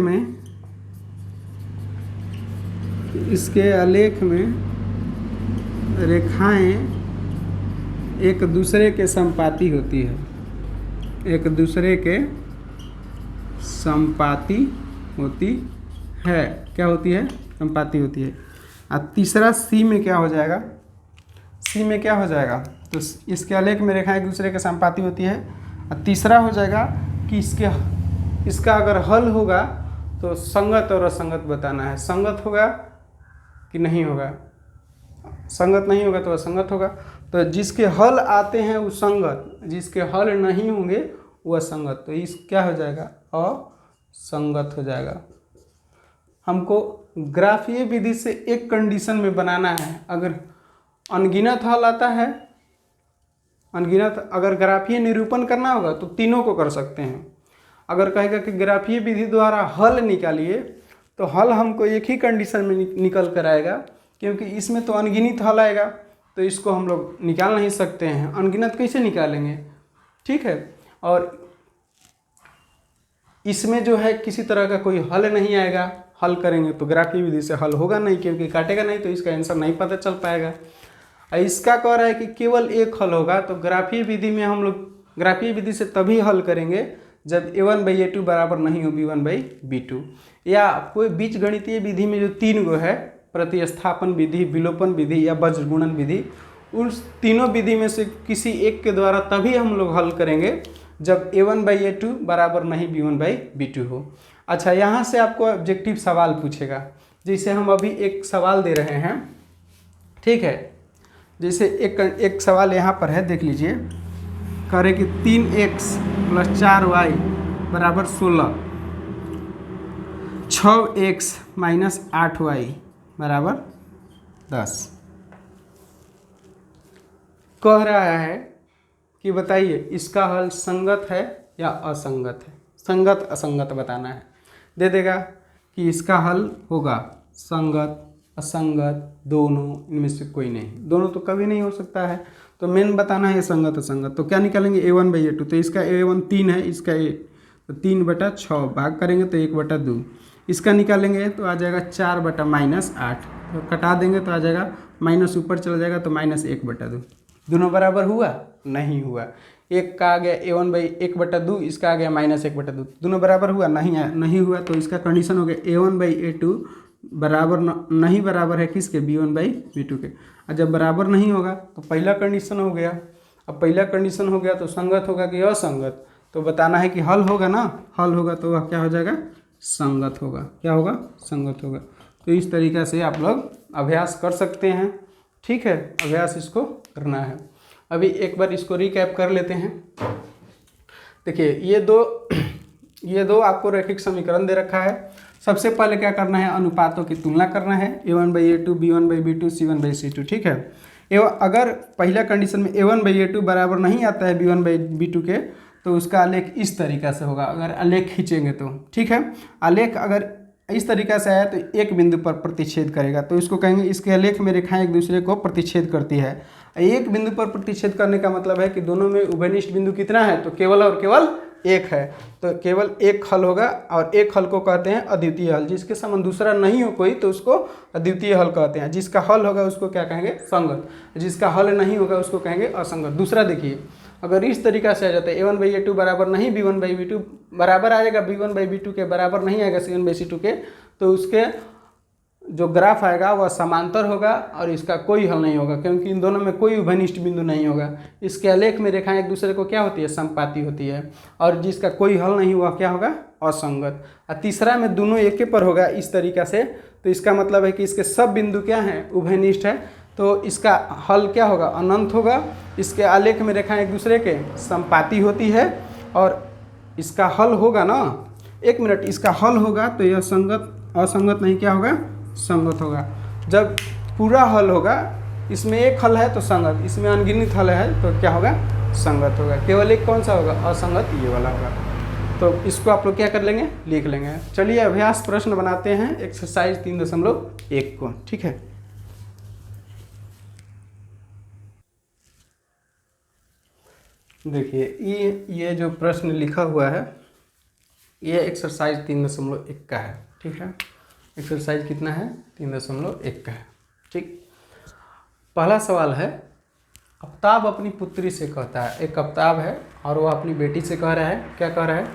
में रेखाएं एक दूसरे के संपाती होती है, एक दूसरे के संपाती होती है। क्या होती है, संपाती होती है। और तीसरा सी में क्या हो जाएगा, तो इसके आलेख में रेखाएं एक दूसरे के संपाती होती है। और तीसरा हो जाएगा कि इसका अगर हल होगा तो संगत और असंगत बताना है, संगत होगा कि नहीं होगा, संगत नहीं होगा तो असंगत होगा। तो जिसके हल आते हैं वो संगत, जिसके हल नहीं होंगे वो असंगत, तो इस क्या हो जाएगा, असंगत हो जाएगा। हमको ग्राफीय विधि से एक कंडीशन में बनाना है, अगर अनगिनत हल आता है, अगर ग्राफीय निरूपण करना होगा तो तीनों को कर सकते हैं। अगर कहेगा कि ग्राफीय विधि द्वारा हल निकालिए, तो हल हमको एक ही कंडीशन में निकल कर आएगा, क्योंकि इसमें तो अनगिनत हल आएगा, तो इसको हम लोग निकाल नहीं सकते हैं। अनगिनत कैसे निकालेंगे, ठीक है। और इसमें जो है किसी तरह का कोई हल नहीं आएगा, हल करेंगे तो ग्राफीय विधि से हल होगा नहीं, क्योंकि काटेगा नहीं तो इसका आंसर नहीं पता चल पाएगा। इसका कह रहा है कि केवल एक हल होगा, तो ग्राफीय विधि में हम लोग ग्राफीय विधि से तभी हल करेंगे जब a1/a2 बराबर नहीं हो b1/b2, या कोई बीज गणितीय विधि में जो 3 गो है, प्रतिस्थापन विधि, विलोपन विधि या वज्रगुणन विधि, उस तीनों विधि में से किसी एक के द्वारा तभी हम लोग हल करेंगे जब a1/a2 बराबर नहीं b1/b2 हो। अच्छा, यहाँ से आपको ऑब्जेक्टिव सवाल पूछेगा, जैसे हम अभी एक सवाल दे रहे हैं, ठीक है। जैसे एक सवाल यहाँ पर है, देख लीजिए। कह रहे कि 3x + 4y बराबर 16, 6x - 8y बराबर 10। कह रहा है कि बताइए इसका हल संगत है या असंगत है। संगत असंगत बताना है। दे देगा कि इसका हल होगा संगत, असंगत, दोनों, इनमें से कोई नहीं। दोनों तो कभी नहीं हो सकता है, तो मेन बताना है संगत असंगत। तो क्या निकालेंगे, a1/a2। तो इसका a1 3 है, इसका तो 3/6 भाग करेंगे तो 1/2। इसका निकालेंगे तो आ जाएगा 4/-8। तो कटा देंगे तो आ जाएगा माइनस, ऊपर चला जाएगा तो -1/2। दोनों बराबर हुआ? नहीं हुआ। एक का आ गया a1/1/2, इसका आ गया -1/2। दोनों बराबर हुआ? नहीं हुआ। तो इसका कंडीशन हो गया a1/a2 बराबर नहीं बराबर है किसके, b1/b2 के। और जब बराबर नहीं होगा तो पहला कंडीशन हो गया। अब पहला कंडीशन हो गया तो संगत होगा कि असंगत, तो बताना है कि हल होगा ना। हल होगा तो वह क्या हो जाएगा, संगत होगा। क्या होगा, संगत होगा। तो इस तरीक़ा से आप लोग अभ्यास कर सकते हैं, ठीक है। अभ्यास इसको करना है। अभी एक बार इसको रिकैप कर लेते हैं। देखिए ये दो आपको रैखिक समीकरण दे रखा है। सबसे पहले क्या करना है, अनुपातों की तुलना करना है, a1/a2, b1/b2, c1/c2, ठीक है। एवं अगर पहला कंडीशन में a1/a2 बराबर नहीं आता है b1/b2 के, तो उसका आलेख इस तरीक़ा से होगा। अगर आलेख खींचेंगे तो, ठीक है। आलेख अगर इस तरीक़ा से आया तो एक बिंदु पर प्रतिच्छेद करेगा, तो इसको कहेंगे इसके आलेख में रेखाएं एक दूसरे को प्रतिच्छेद करती है। एक बिंदु पर प्रतिच्छेद करने का मतलब है कि दोनों में उभयनिष्ठ बिंदु कितना है, तो केवल और केवल एक है। तो केवल एक हल होगा, और एक हल को कहते हैं अद्वितीय हल। जिसके समान दूसरा नहीं हो कोई तो उसको अद्वितीय हल कहते हैं। जिसका हल होगा उसको क्या कहेंगे, संगत। जिसका हल नहीं होगा उसको कहेंगे असंगत। दूसरा देखिए, अगर इस तरीक़ा से आ जाता है a1/a2 बराबर नहीं b1/b2 बराबर आएगा, b1/b2 के बराबर नहीं आएगा c1/c2 के, तो उसके जो ग्राफ आएगा वह समांतर होगा और इसका कोई हल नहीं होगा, क्योंकि इन दोनों में कोई उभयनिष्ठ बिंदु नहीं होगा। इसके आलेख में रेखाएं एक दूसरे को क्या होती है, समपाती होती है। और जिसका कोई हल नहीं हुआ क्या होगा, असंगत। और तीसरा में दोनों एक के पर होगा इस तरीक़ा से, तो इसका मतलब है कि इसके सब बिंदु क्या हैं, उभयनिष्ठ है। तो इसका हल क्या होगा, अनंत होगा। इसके आलेख में रेखाएं एक दूसरे के समपाती होती है, और इसका हल होगा ना, एक मिनट, इसका हल होगा तो यह संगत, असंगत नहीं, क्या होगा, संगत होगा। जब पूरा हल होगा, इसमें एक हल है तो संगत, इसमें अनगिनत हल है तो क्या होगा, संगत होगा। केवल एक कौन सा होगा, असंगत, ये वाला होगा। तो इसको आप लोग क्या कर लेंगे, लिख लेंगे। चलिए अभ्यास प्रश्न बनाते हैं एक्सरसाइज 3.1 को, ठीक है। देखिए ये जो प्रश्न लिखा हुआ है ये एक्सरसाइज 3.1 का है, ठीक है। एक्सरसाइज कितना है, 3.1 का है, ठीक। पहला सवाल है, आफ्ताब अपनी पुत्री से कहता है, एक आफ्ताब है और वह अपनी बेटी से कह रहा है, क्या कह रहा है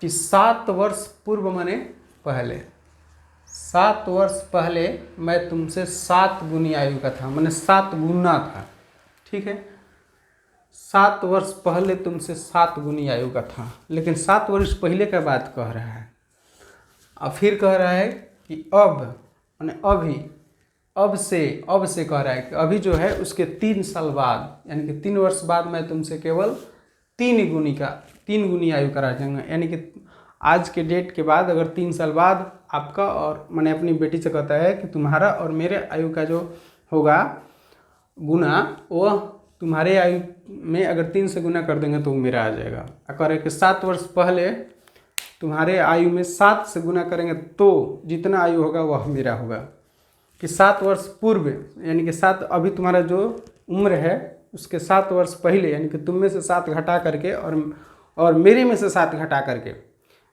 कि 7 वर्ष पूर्व मैंने पहले, 7 वर्ष पहले मैं तुमसे 7 गुनी आयु का था, मैंने 7 गुना था, ठीक है। 7 वर्ष पहले तुमसे 7 गुनी आयु का था, लेकिन 7 वर्ष पहले का बात कह रहा है। और फिर कह रहा है कि अब, माने अभी, अब से कह रहा है कि अभी जो है उसके 3 साल बाद, यानी कि 3 वर्ष बाद मैं तुमसे केवल 3 गुनी आयु करा जाऊँगा। यानी कि आज के डेट के बाद अगर 3 साल बाद आपका, और मैंने अपनी बेटी से कहता है कि तुम्हारा और मेरे आयु का जो होगा गुना, वह तुम्हारे आयु में अगर 3 से गुना कर देंगे तो मेरा आ जाएगा। कह रहे कि 7 वर्ष पहले तुम्हारे आयु में 7 से गुना करेंगे तो जितना आयु होगा वह मेरा होगा। कि 7 वर्ष पूर्व, यानी कि 7, अभी तुम्हारा जो उम्र है उसके 7 वर्ष पहले, यानी कि तुम में से 7 घटा करके और मेरे में से 7 घटा करके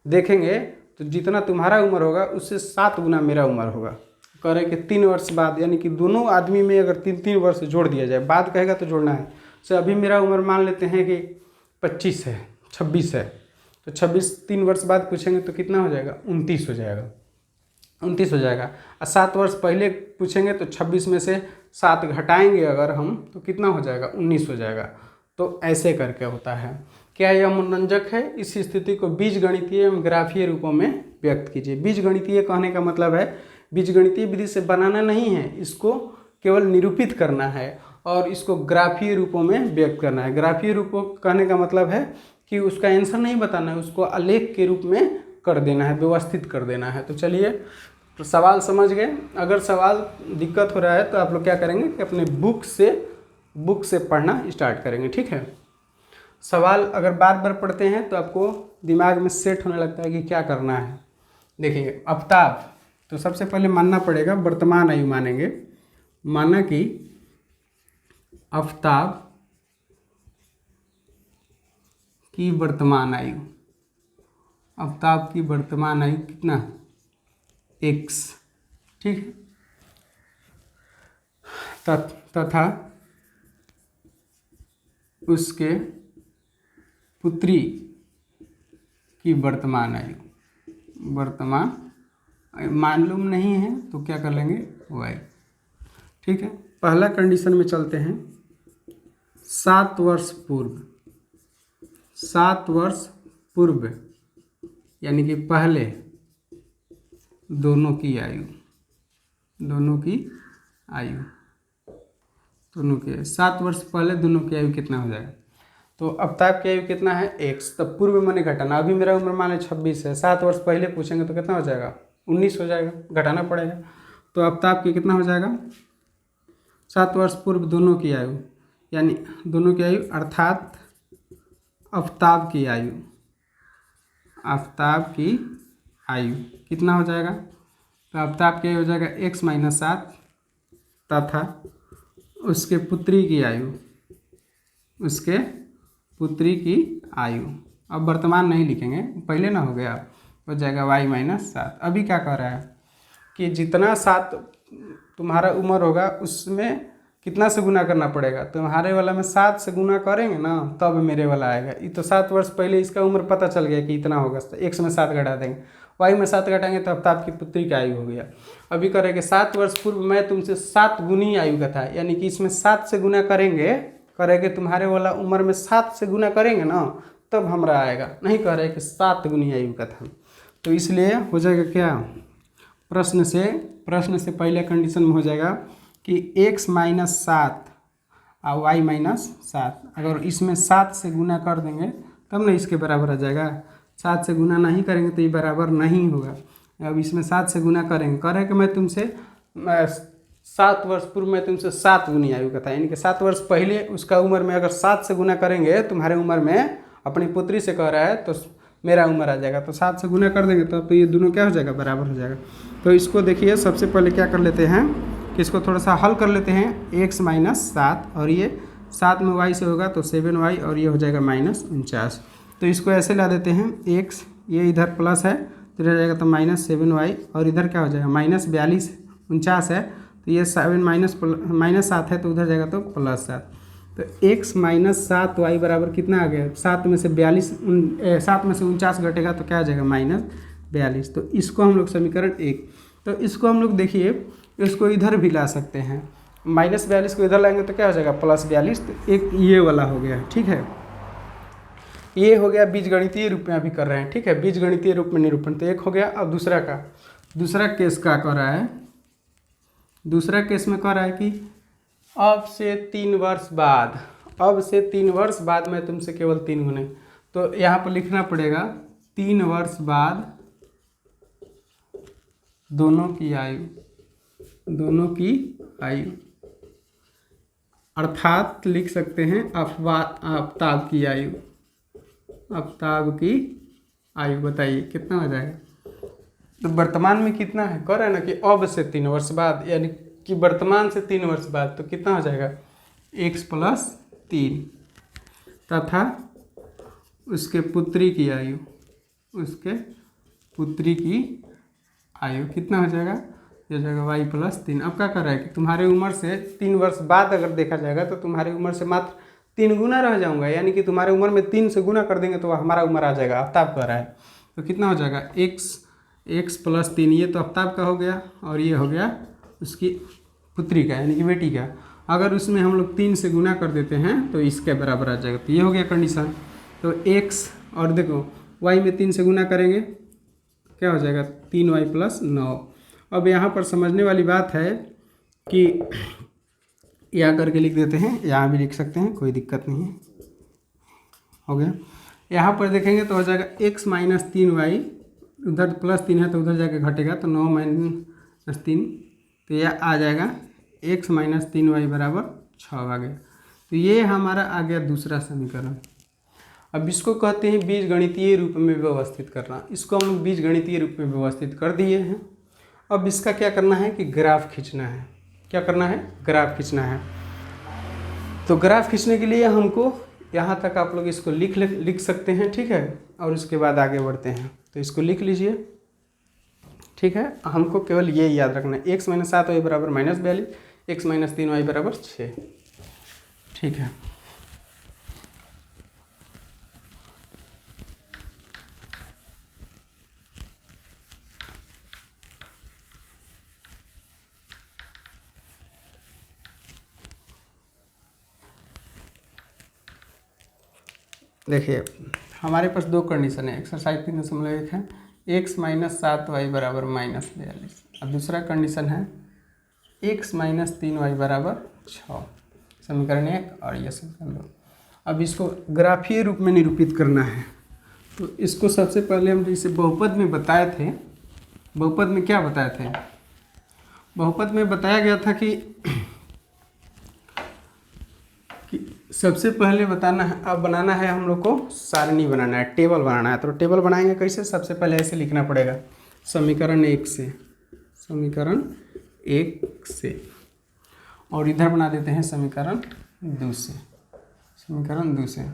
देखेंगे तो जितना तुम्हारा उम्र होगा उससे 7 गुना मेरा उम्र होगा। कह रहे कि 3 वर्ष बाद, यानी कि दोनों आदमी में अगर 3 वर्ष जोड़ दिया जाए, बाद कहेगा तो जोड़ना है। तो अभी मेरा उम्र मान लेते हैं कि 25 है, 26 है, तो 26 3 वर्ष बाद पूछेंगे तो कितना हो जाएगा, 29 हो जाएगा। 29 हो जाएगा। और 7 वर्ष पहले पूछेंगे तो 26 में से 7 घटाएंगे अगर हम तो कितना हो जाएगा, 19 हो जाएगा। तो ऐसे करके होता है। क्या यह मनोरंजक है? इस स्थिति को बीजगणितीय एवं ग्राफीय रूपों में व्यक्त कीजिए। बीजगणितीय कहने का मतलब है बीजगणितीय विधि से बनाना नहीं है, इसको केवल निरूपित करना है और इसको ग्राफीय रूपों में व्यक्त करना है। ग्राफीय रूपों कहने का मतलब है कि उसका आंसर नहीं बताना है, उसको आलेख के रूप में कर देना है, व्यवस्थित कर देना है। तो चलिए, तो सवाल समझ गए। अगर सवाल दिक्कत हो रहा है तो आप लोग क्या करेंगे कि अपने बुक से पढ़ना स्टार्ट करेंगे, ठीक है। सवाल अगर बार बार पढ़ते हैं तो आपको दिमाग में सेट होने लगता है कि क्या करना है। देखिए, आफ्ताब, तो सबसे पहले मानना पड़ेगा, वर्तमान आयु मानेंगे। माना कि आफ्ताब की वर्तमान आयु, आफ्ताब की वर्तमान आयु कितना, x, ठीक है। तथा उसके पुत्री की वर्तमान आयु, वर्तमान मालूम नहीं है तो क्या कर लेंगे, y, ठीक है। पहला कंडीशन में चलते हैं। 7 वर्ष पूर्व, 7 वर्ष पूर्व यानी कि पहले दोनों की आयु, दोनों की 7 वर्ष पहले दोनों की आयु कितना हो जाएगा। तो आफ्ताब की आयु कितना है, x। तब पूर्व मैंने घटाना, अभी मेरा उम्र मान 26 है, 7 वर्ष पहले पूछेंगे तो कितना हो जाएगा, 19 हो जाएगा, घटाना पड़ेगा। तो आफ्ताब की कितना हो जाएगा, 7 वर्ष पूर्व दोनों की आयु, यानी दोनों की आयु अर्थात आफ्ताब की आयु, आफ्ताब की आयु कितना हो जाएगा। तो आफ्ताब की आयु हो जाएगा x - 7 तथा उसके पुत्री की आयु, उसके पुत्री की आयु। अब वर्तमान नहीं लिखेंगे, पहले ना हो गया, हो जाएगा y - 7। अभी क्या कह रहा है कि जितना 7 तुम्हारा उम्र होगा उसमें कितना से गुना करना पड़ेगा। तुम्हारे वाला में 7 से गुना करेंगे ना तब मेरे वाला आएगा। ये तो 7 वर्ष पहले इसका उम्र पता चल गया कि इतना होगा, x में 7 घटा देंगे, y में 7 घटाएंगे तो आफ्ताब की पुत्री की आयु हो गया। अभी करेंगे 7 वर्ष पूर्व मैं तुमसे 7 गुनी आयु का था, यानी कि इसमें 7 से गुना करेंगे तुम्हारे वाला उम्र में 7 से गुना करेंगे ना तब हमारा आएगा। नहीं कह रहे कि 7 गुनी आयु का था। तो इसलिए हो जाएगा क्या, प्रश्न से पहले कंडीशन में हो जाएगा कि x - 7 और y - 7, अगर इसमें 7 से गुना कर देंगे तब ना इसके बराबर आ जाएगा। 7 से गुना नहीं करेंगे तो ये बराबर नहीं होगा। अब इसमें 7 से गुना करेंगे मैं तुमसे 7 वर्ष पूर्व में तुमसे 7 गुनी आयु का था, यानी कि 7 वर्ष पहले उसका उम्र में अगर 7 से गुना करेंगे तुम्हारे उम्र में, अपनी पुत्री से कह रहा है, तो मेरा उम्र आ जाएगा। तो 7 से गुना कर देंगे तो ये दोनों क्या हो जाएगा, बराबर हो जाएगा। तो इसको देखिए, सबसे पहले क्या कर लेते हैं कि इसको थोड़ा सा हल कर लेते हैं। x - 7 और ये 7 में y से होगा तो 7y और ये हो जाएगा -49। तो इसको ऐसे ला देते हैं, x ये इधर प्लस है तो इधर जाएगा तो -7y और इधर क्या हो जाएगा -42, 49 है तो ये 7 है तो उधर जाएगा तो +7। तो x - 7y बराबर कितना आ गया, 7 में से 49 घटेगा तो क्या आ जाएगा -42। तो इसको हम लोग समीकरण 1, तो इसको हम लोग देखिए इसको इधर भी ला सकते हैं, -42 को इधर लाएंगे तो क्या हो जाएगा +42। तो एक ये वाला हो गया, ठीक है। ये हो गया बीजगणितीय रूप में अभी कर रहे हैं, ठीक है, बीजगणितीय रूप में निरूपण। तो एक हो गया। अब दूसरा केस क्या कर रहा है, दूसरा केस में कह रहा है कि अब से 3 वर्ष बाद मैं तुमसे केवल 3 गुने, तो यहाँ पर लिखना पड़ेगा 3 वर्ष बाद दोनों की आयु, अर्थात लिख सकते हैं आफ्ताब की आयु बताइए कितना हो जाएगा। तो वर्तमान में कितना है, कह रहे हैं ना कि अब से 3 वर्ष बाद, यानी कि वर्तमान से 3 वर्ष बाद, तो कितना हो जाएगा x + 3 तथा उसके पुत्री की आयु कितना हो जाएगा, ये हो जाएगा y + 3। अब क्या कर रहा है कि तुम्हारे उम्र से 3 वर्ष बाद अगर देखा जाएगा तो तुम्हारी उम्र से मात्र 3 गुना रह जाऊंगा, यानी कि तुम्हारे उम्र में 3 से गुना कर देंगे तो हमारा उम्र आ जाएगा, आफ्ताब कह रहा है। तो कितना हो जाएगा x प्लस 3, ये तो आफ्ताब का हो गया और ये हो गया उसकी पुत्री का यानी कि बेटी का। अगर उसमें हम लोग 3 से गुना कर देते हैं तो इसके बराबर आ जाएगा। तो ये हो गया कंडीशन। तो x और देखो y में 3 से गुना करेंगे क्या हो जाएगा 3y प्लस 9। अब यहाँ पर समझने वाली बात है कि यहाँ करके लिख देते हैं, यहाँ भी लिख सकते हैं, कोई दिक्कत नहीं है। हो गया। यहाँ पर देखेंगे तो हो जाएगा x माइनस 3y, उधर प्लस 3 है तो उधर जाके घटेगा तो 9 माइनस 3, तो यह आ जाएगा x माइनस 3y बराबर 6 आ गया। तो ये हमारा आ गया दूसरा समीकरण। अब इसको कहते हैं बीजगणितीय रूप में व्यवस्थित करना। इसको हम लोग बीजगणितीय रूप में व्यवस्थित कर दिए हैं। अब इसका क्या करना है कि ग्राफ खींचना है। क्या करना है? ग्राफ खींचना है। तो ग्राफ खींचने के लिए हमको यहाँ तक आप लोग इसको लिख सकते हैं, ठीक है, और उसके बाद आगे बढ़ते हैं। तो इसको लिख लीजिए, ठीक है। हमको केवल ये याद रखना है, x माइनस 7y बराबर माइनस 42, x माइनस 3y बराबर 6, ठीक है। देखिए हमारे पास दो कंडीशन है, एक्सरसाइज 3.1 है x माइनस 7y बराबर माइनस 42, और दूसरा कंडीशन है x माइनस 3y बराबर 6, समीकरण 1 और ये समीकरण 2। अब इसको ग्राफीय रूप में निरूपित करना है। तो इसको सबसे पहले हम जैसे बहुपद में बताए थे, बहुपद में क्या बताए थे? बहुपद में बताया गया था कि सबसे पहले बनाना है हम लोग को सारणी बनाना है, टेबल बनाना है। तो टेबल बनाएंगे कैसे? सबसे पहले ऐसे लिखना पड़ेगा, समीकरण 1 से, समीकरण 1 से, और इधर बना देते हैं समीकरण 2 से, समीकरण 2 से।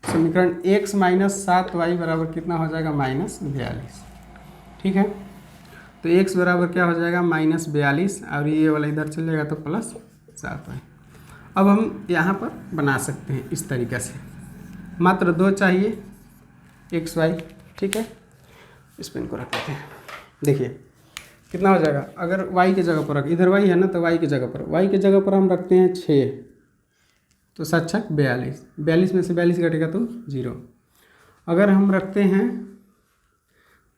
समीकरण x माइनस 7y बराबर कितना हो जाएगा? माइनस 42, ठीक है। तो x बराबर क्या हो जाएगा? माइनस 42, और ये वाला इधर चल जाएगा तो प्लस 7y। अब हम यहाँ पर बना सकते हैं इस तरीक़े से, मात्र 2 चाहिए एक्स वाई, ठीक है। इस पेन को रख देते हैं। देखिए कितना हो जाएगा, अगर y के जगह पर रख, इधर y है ना, तो y की जगह पर हम रखते हैं 6, तो 7 छक 42, 42 में से 42 घटेगा तो 0। अगर हम रखते हैं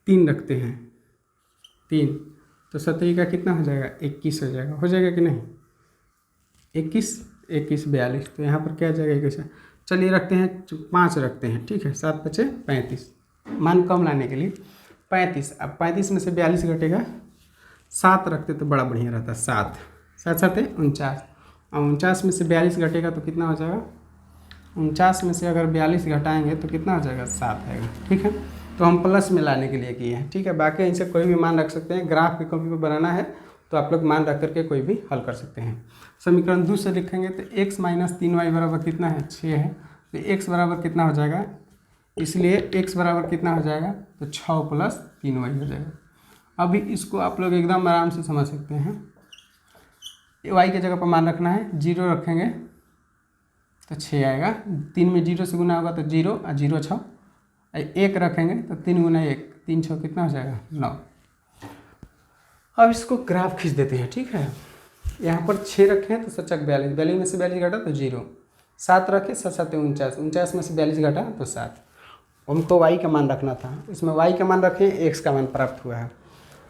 3, रखते हैं 3, तो 7 का कितना हो जाएगा? 21 हो जाएगा। हो जाएगा कि नहीं? 21 42, तो यहाँ पर क्या आ जाएगा? 21। चलिए रखते हैं 5, रखते हैं, ठीक है। 7 बचे 35, मान कम लाने के लिए 35। अब 35 में से 42 घटेगा, 7 रखते तो बड़ा बढ़िया रहता, 7 7 7 49, और 49 में से 42 घटेगा तो कितना हो जाएगा? 49 में से अगर 42 घटाएंगे तो कितना हो जाएगा? 7 आएगा, ठीक है। तो हम प्लस में लाने के लिए किए हैं, ठीक है। बाकी इनसे कोई भी मान रख सकते हैं। ग्राफ की कॉपी पर बनाना है तो आप लोग मान रख करके कोई भी हल कर सकते हैं। समीकरण 2 से लिखेंगे तो x माइनस 3y बराबर कितना है? 6 है। तो x बराबर कितना हो जाएगा? इसलिए x बराबर कितना हो जाएगा? तो 6 प्लस 3y हो जाएगा। अभी इसको आप लोग एकदम आराम से समझ सकते हैं। y के जगह पर मान रखना है, 0 रखेंगे तो 6 आएगा, 3 में 0 से गुना होगा तो 0, और 0 6, 1 रखेंगे तो 3 गुना 1, 3 6 कितना हो जाएगा? 9। अब इसको ग्राफ खींच देते हैं, ठीक है। यहाँ पर 6 रखे हैं तो 7 छक 42, 42 में से 42 घटा तो 0, 7 रखे 7 7 49, 49 में से 42 घटा तो 7। हमको y का मान रखना था, इसमें y का मान रखें, x का मान प्राप्त हुआ है।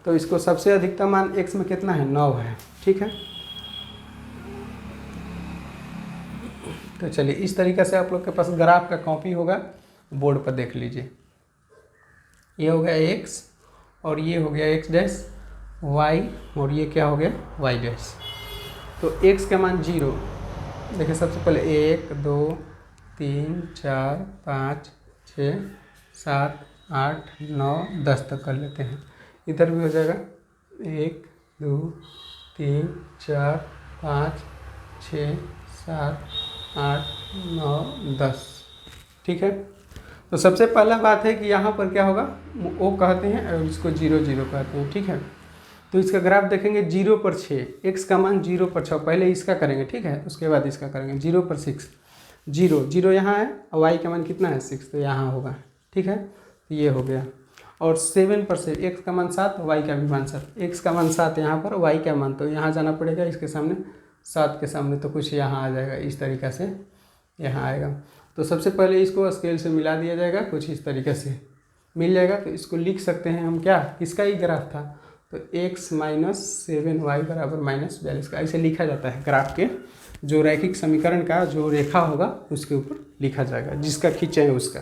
तो इसको सबसे अधिकतम मान x में कितना है? 9 है, ठीक है। तो चलिए इस तरीके से आप लोग के पास ग्राफ का कॉपी होगा, बोर्ड पर देख लीजिए। ये हो गया x, और ये हो गया x डैश, y, और ये क्या हो गया? y dash. तो x का मान 0, देखिए सबसे पहले 1 2 3 4 5 6 7 8 9 10 तक कर लेते हैं। इधर भी हो जाएगा 1 2 3 4 5 6 7 8 9 10, ठीक है। तो सबसे पहला बात है कि यहाँ पर क्या होगा? वो कहते हैं और इसको 0 0 कहते हैं, ठीक है। तो इसका ग्राफ देखेंगे 0 पर 6, x का मान 0 पर 6, पहले इसका करेंगे, ठीक है, उसके बाद इसका करेंगे। 0 पर 6, 0 0 यहाँ है, और y का मान कितना है? 6, तो यहाँ होगा, ठीक है। तो ये हो गया। और 7 पर से एक्स का मान 7, वाई का भी मान 7, एक्स का मान 7 यहाँ पर, वाई का मान तो यहाँ जाना पड़ेगा इसके सामने 7 के सामने, तो कुछ यहाँ आ जाएगा इस तरीक़ा से यहाँ आएगा। तो सबसे पहले इसको स्केल से मिला दिया जाएगा, कुछ इस तरीके से मिल जाएगा। तो इसको लिख सकते हैं हम क्या, किसका ही ग्राफ था, तो x माइनस 7y बराबर -42 का ऐसे लिखा जाता है। ग्राफ के जो रैखिक समीकरण का जो रेखा होगा उसके ऊपर लिखा जाएगा, जिसका खींचे है उसका,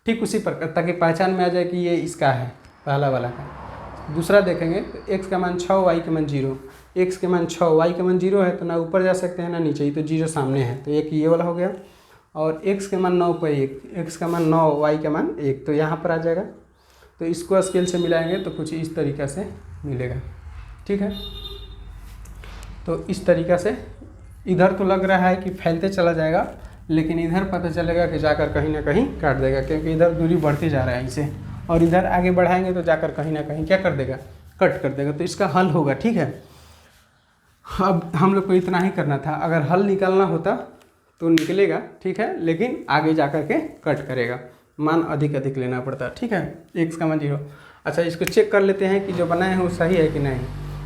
ठीक उसी प्रकार, ताकि पहचान में आ जाए कि ये इसका है पहला वाला का। दूसरा देखेंगे तो x का मान 6, y के मान 0, x के मान 6, y के मान 0 है तो ना ऊपर जा सकते हैं ना नीचे, ही तो 0 सामने है, तो एक ये वाला हो गया। और x के मान 9 पर 1, x का मान 9, y का मान 1, तो यहाँ पर आ जाएगा। तो इसको स्केल से मिलाएंगे तो कुछ इस तरीक़ा से मिलेगा, ठीक है। तो इस तरीक़ा से इधर तो लग रहा है कि फैलते चला जाएगा, लेकिन इधर पता चलेगा कि जाकर कहीं ना कहीं काट देगा, क्योंकि इधर दूरी बढ़ती जा रहा है इसे, और इधर आगे बढ़ाएंगे तो जाकर कहीं ना कहीं क्या कर देगा, कट कर देगा। तो इसका हल होगा, ठीक है। अब हम लोग को इतना ही करना था, अगर हल निकालना होता तो निकलेगा, ठीक है, लेकिन आगे जा कर के कट करेगा, मान अधिक लेना पड़ता है, ठीक है। एक्स का मान 0। अच्छा, इसको चेक कर लेते हैं कि जो बनाए हैं वो सही है कि नहीं।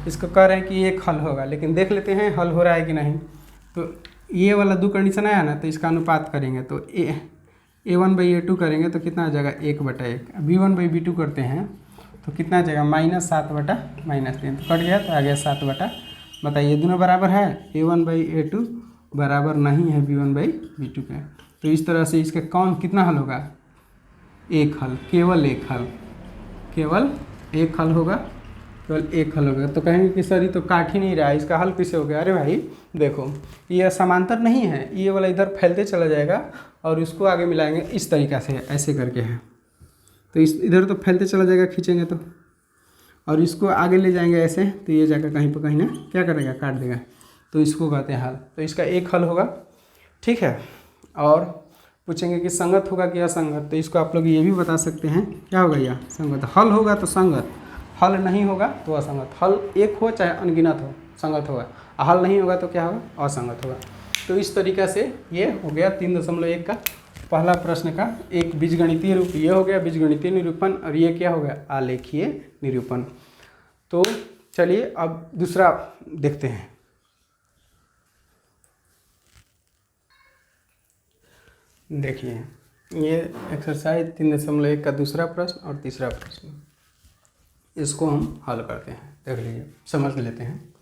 इसको कह रहे हैं कि एक हल होगा, लेकिन देख लेते हैं हल हो रहा है कि नहीं। तो ये वाला 2 कंडीशन आया ना, तो इसका अनुपात करेंगे तो a1/a2 करेंगे तो कितना आ जाएगा, 1/1। b1/b2 करते हैं तो कितना आ जाएगा, -7/-3, तो कट गया तो आ गया 7/। बताइए दोनों बराबर है, a1/a2 बराबर नहीं है b1/b2 के। तो इस तरह से इसका कौन कितना हल होगा, एक हल, केवल एक हल, केवल एक हल होगा, केवल एक हल होगा। तो कहेंगे कि सर ये तो काट ही नहीं रहा है, इसका हल कैसे हो गया। अरे भाई देखो, ये समांतर नहीं है, ये वाला इधर फैलते चला जाएगा और इसको आगे मिलाएंगे इस तरीक़ा से, ऐसे करके है, तो इस इधर तो फैलते चला जाएगा खींचेंगे तो, और इसको आगे ले जाएंगे ऐसे, तो ये जाकर कहीं पर कहीं ना क्या करेगा, काट देगा। तो इसको कहते हैं हल। तो इसका एक हल होगा, ठीक है। और पूछेंगे कि संगत होगा कि असंगत, तो इसको आप लोग ये भी बता सकते हैं, क्या होगा, यह संगत। हल होगा तो संगत, हल नहीं होगा तो असंगत। हल एक हो चाहे अनगिनत हो, संगत होगा, हल नहीं होगा तो क्या होगा, असंगत होगा। तो इस तरीक़ा से ये हो गया 3.1 का पहला प्रश्न का एक बीजगणितीय रूप, ये हो गया बीजगणितीय निरूपण, और ये क्या हो गया, आलेखीय निरूपण। तो चलिए अब दूसरा देखते हैं। देखिए ये एक्सरसाइज 3.1 का दूसरा प्रश्न और तीसरा प्रश्न, इसको हम हल करते हैं। देख लीजिए, समझ लेते हैं।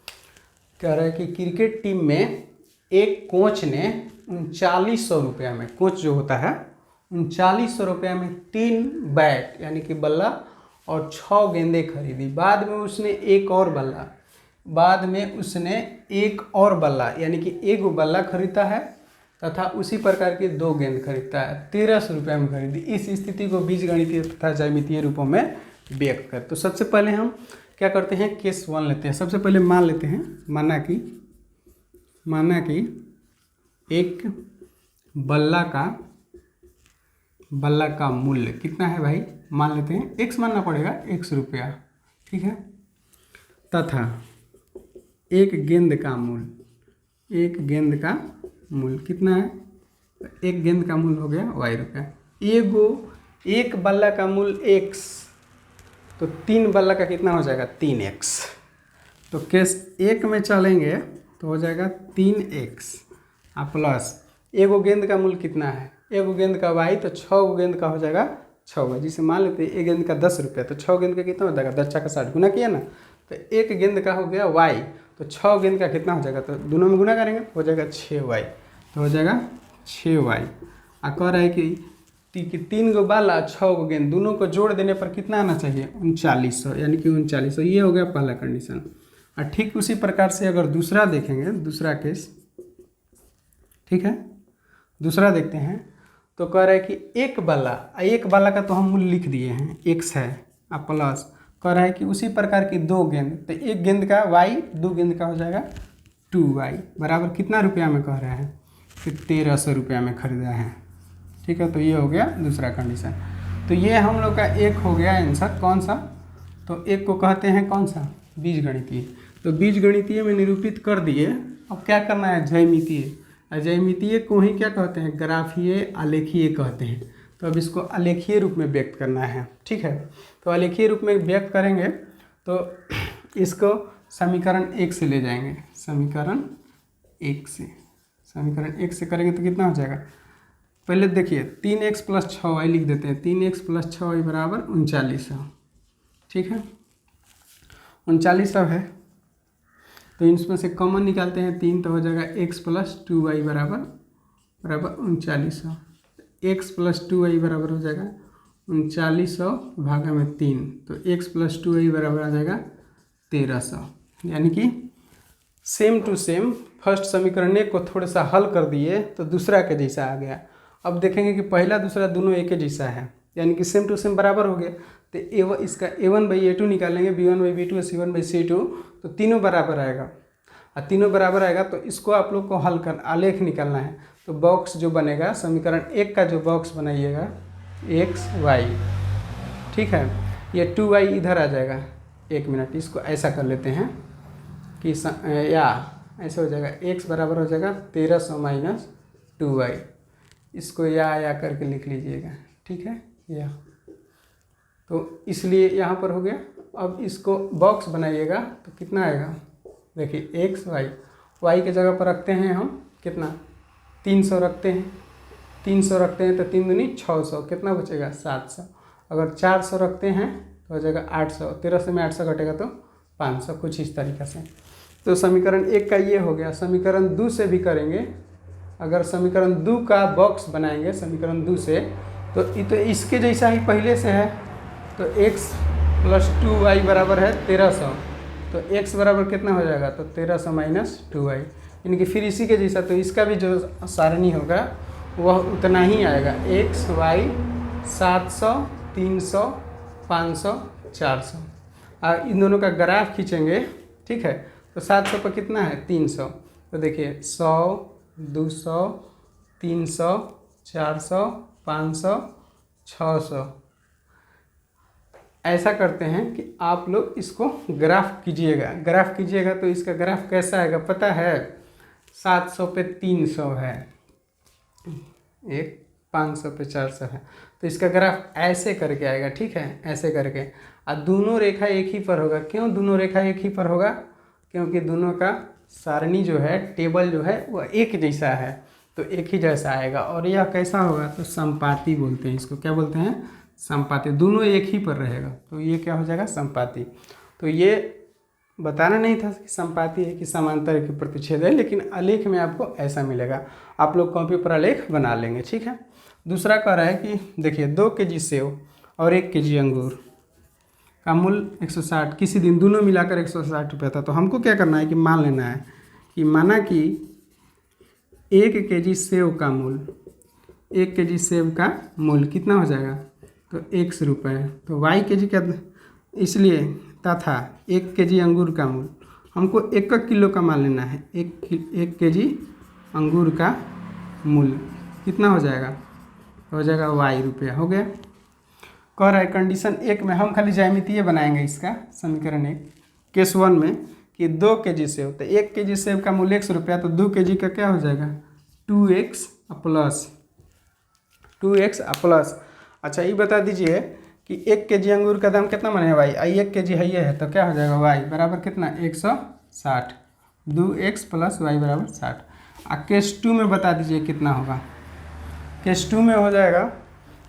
कह रहा है कि क्रिकेट टीम में एक कोच ने 3900 रुपया में, कोच जो होता है 3900 रुपया में 3 बैट यानी कि बल्ला और 6 गेंदें खरीदी। बाद में उसने एक और बल्ला यानी कि एक बल्ला खरीदता है तथा उसी प्रकार के 2 गेंद खरीदता है, 1300 रुपये में खरीदी। इस स्थिति को बीजगणितीय तथा ज्यामितीय रूपों में व्यक्त कर। तो सबसे पहले हम क्या करते हैं, केस 1 लेते हैं। सबसे पहले मान लेते हैं, माना कि एक बल्ला का मूल्य कितना है भाई, मान लेते हैं x मानना पड़ेगा, 100 रुपया, ठीक है। तथा एक गेंद का मूल्य कितना है, एक गेंद का मूल्य हो गया y रुपया। एक बल्ला का मूल्य x, तो 3 बल्ला का कितना हो जाएगा, 3x। तो केस 1 में चलेंगे तो हो जाएगा 3x प्लस एगो गेंद का मूल्य कितना है, एगो गेंद का y, तो 6 गेंद का हो जाएगा 6। जिसे मान लेते हैं एक गेंद का 10 रुपया, तो 6 गेंद का कितना हो जाएगा, 10 का 60 गुना किया ना, तो एक गेंद का हो गया y, तो 6 गेंद का कितना हो जाएगा, तो दोनों में गुना करेंगे हो जाएगा 6y, तो हो जाएगा 6y। कह रहा है कि 3 गो बाला 6 गो गेंद, दोनों को जोड़ देने पर कितना आना चाहिए, 3900, यानी कि 3900। ये हो गया पहला कंडीशन। और ठीक उसी प्रकार से अगर दूसरा देखेंगे, दूसरा केस, ठीक है, दूसरा देखते हैं। तो कह रहा है कि एक बल्ला का तो हम मूल्य लिख दिए हैं, x है, प्लस कह रहा है कि उसी प्रकार की 2 गेंद, तो एक गेंद का y, 2 गेंद का हो जाएगा 2y, बराबर कितना रुपया में कह रहा है, कि 1300 रुपया में खरीदा है, ठीक है। तो ये हो गया दूसरा कंडीशन। तो ये हम लोग का एक हो गया आंसर, कौन सा, तो एक को कहते हैं कौन सा, बीजगणितीय। तो बीजगणितीय में निरूपित कर दिए। अब क्या करना है, ज्यामितीय। ज्यामितीय को ही क्या कहते हैं, ग्राफीय आलेखीय कहते हैं। तो अब इसको आलेखीय रूप में व्यक्त करना है, ठीक है। तो आलेखीय रूप में व्यक्त करेंगे तो इसको समीकरण 1 से ले जाएंगे, समीकरण 1 से करेंगे तो कितना हो जाएगा। पहले देखिए 3x + 6y लिख देते हैं, 3x + 6y बराबर 3900, ठीक है। 3900 है तो इसमें से कॉमन निकालते हैं 3 तो हो जाएगा x + 2y बराबर 3900। x + 2y बराबर हो जाएगा 3900 भागा में 3, तो x + 2y बराबर आ जाएगा 1300। यानी कि सेम टू सेम फर्स्ट समीकरण को थोड़ा सा हल कर दिए तो दूसरा के जैसा आ गया। अब देखेंगे कि पहला दूसरा दोनों एक के जैसा है, यानी कि सेम टू सेम बराबर हो गया। तो इसका a1/a2 निकालेंगे, b1/b2 c1/c2, तो तीनों बराबर आएगा। और तीनों बराबर आएगा तो इसको आप लोग को हल कर आलेख निकालना है। तो बॉक्स जो बनेगा समीकरण 1 का जो बॉक्स बनाइएगा x y, ठीक है। ये 2y इधर आ जाएगा। 1 मिनट, इसको ऐसा कर लेते हैं कि या ऐसे हो जाएगा, x बराबर हो जाएगा 1300 - 2y। इसको या करके लिख लीजिएगा, ठीक है, या। तो इसलिए यहाँ पर हो गया। अब इसको बॉक्स बनाइएगा तो कितना आएगा, देखिए x y के जगह पर रखते हैं हम कितना, 300 रखते हैं। 300 रखते हैं तो 3 दूनी 600, कितना बचेगा 700। अगर 400 रखते हैं तो हो जाएगा 800, 1300 में 800 घटेगा तो 500, कुछ इस तरीक़े से। तो समीकरण 1 का ये हो गया। समीकरण 2 से भी करेंगे। अगर समीकरण 2 का बॉक्स बनाएंगे समीकरण 2 से तो इसके जैसा ही पहले से है। तो x + 2y बराबर है 1300, तो x बराबर कितना हो जाएगा, तो 1300 - 2y, यानी कि फिर इसी के जैसा। तो इसका भी जो सारणी होगा वह उतना ही आएगा, x y 700 300 500 400। और इन दोनों का ग्राफ खींचेंगे, ठीक है। तो 700 पर कितना है 300, तो देखिए 100 200 300 400 500 600। ऐसा करते हैं कि आप लोग इसको ग्राफ कीजिएगा तो इसका ग्राफ कैसा आएगा पता है। 700 पे 300 है, 500 पे 400 है, तो इसका ग्राफ ऐसे करके आएगा, ठीक है, ऐसे करके। और दोनों रेखा एक ही पर होगा। क्यों दोनों रेखा एक ही पर होगा, क्योंकि दोनों का सारणी जो है, टेबल जो है वो एक जैसा है, तो एक ही जैसा आएगा। और यह कैसा होगा, तो संपाती बोलते हैं इसको। क्या बोलते हैं, संपाती। दोनों एक ही पर रहेगा तो ये क्या हो जाएगा, संपाती। तो ये बताना नहीं था कि संपाती है कि समांतर की प्रतिच्छेद है, लेकिन आलेख में आपको ऐसा मिलेगा। आप लोग कॉपी पर आलेख बना लेंगे, ठीक है। दूसरा कह रहा है कि देखिए 2 kg सेव और 1 kg अंगूर का मूल्य 160, किसी दिन दोनों मिलाकर 160 रुपये था। तो हमको क्या करना है कि मान लेना है कि माना कि 1 kg सेव का मूल्य, 1 kg सेव का मूल्य कितना हो जाएगा, तो 100 रुपये। तो y kg का, इसलिए तथा 1 kg अंगूर का मूल्य हमको 1 किलो का मान लेना है। 1 kg अंगूर का मूल्य कितना हो जाएगा, हो जाएगा y रुपया। हो गया। कह रहा है कंडीशन 1 में हम खाली ज्यामितीय बनाएंगे इसका, समीकरण 1 केस 1 में कि 2 kg सेव, तो 1 kg सेव का मूल्य 100 रुपया, तो 2 kg का क्या हो जाएगा 2x प्लस। अच्छा ये बता दीजिए कि 1 kg अंगूर का दाम कितना बने भाई, 1 kg है तो क्या हो जाएगा y बराबर कितना 160, 2x + y बराबर 60। और केस 2 में बता दीजिए कितना होगा। केस 2 में हो जाएगा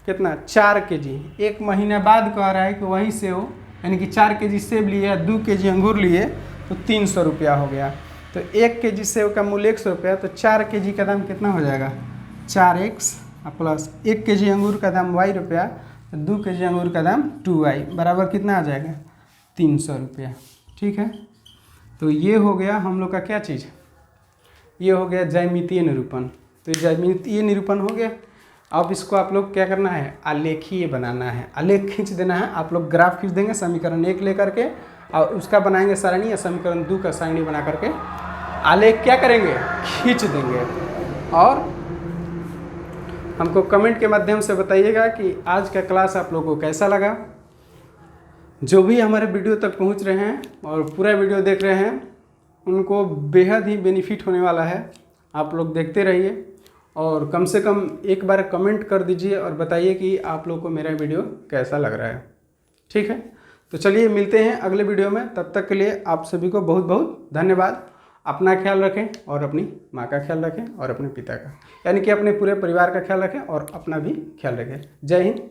कितना 4 kg। 1 महीना बाद कह रहा है कि वहीं से हो, यानी कि 4 kg सेब लिए, 2 kg अंगूर लिए, तो 300 रुपया हो गया। तो 1 kg सेब का मूल्य 100 रुपया, तो 4 kg का दाम कितना हो जाएगा 4x प्लस 1 kg अंगूर का दाम y रुपया, तो 2 kg अंगूर का दाम 2y बराबर कितना आ जाएगा 300 रुपया, ठीक है। तो ये हो गया हम लोग का क्या चीज़, ये हो गया ज्यामितीय निरूपण। तो ज्यामितीय निरूपण हो गया। अब इसको आप लोग क्या करना है, आलेखीय बनाना है। आलेख खींच देना है। आप लोग ग्राफ खींच देंगे समीकरण 1 लेकर के, और उसका बनाएंगे सारणी, या समीकरण 2 का सारणी बना करके आलेख क्या करेंगे, खींच देंगे। और हमको कमेंट के माध्यम से बताइएगा कि आज का क्लास आप लोगों को कैसा लगा। जो भी हमारे वीडियो तक पहुंच रहे हैं और पूरा वीडियो देख रहे हैं, उनको बेहद ही बेनिफिट होने वाला है। आप लोग देखते रहिए और कम से कम एक बार कमेंट कर दीजिए और बताइए कि आप लोग को मेरा वीडियो कैसा लग रहा है। ठीक है, तो चलिए मिलते हैं अगले वीडियो में। तब तक के लिए आप सभी को बहुत बहुत धन्यवाद। अपना ख्याल रखें और अपनी माँ का ख्याल रखें और अपने पिता का, यानी कि अपने पूरे परिवार का ख्याल रखें और अपना भी ख्याल रखें। जय हिंद,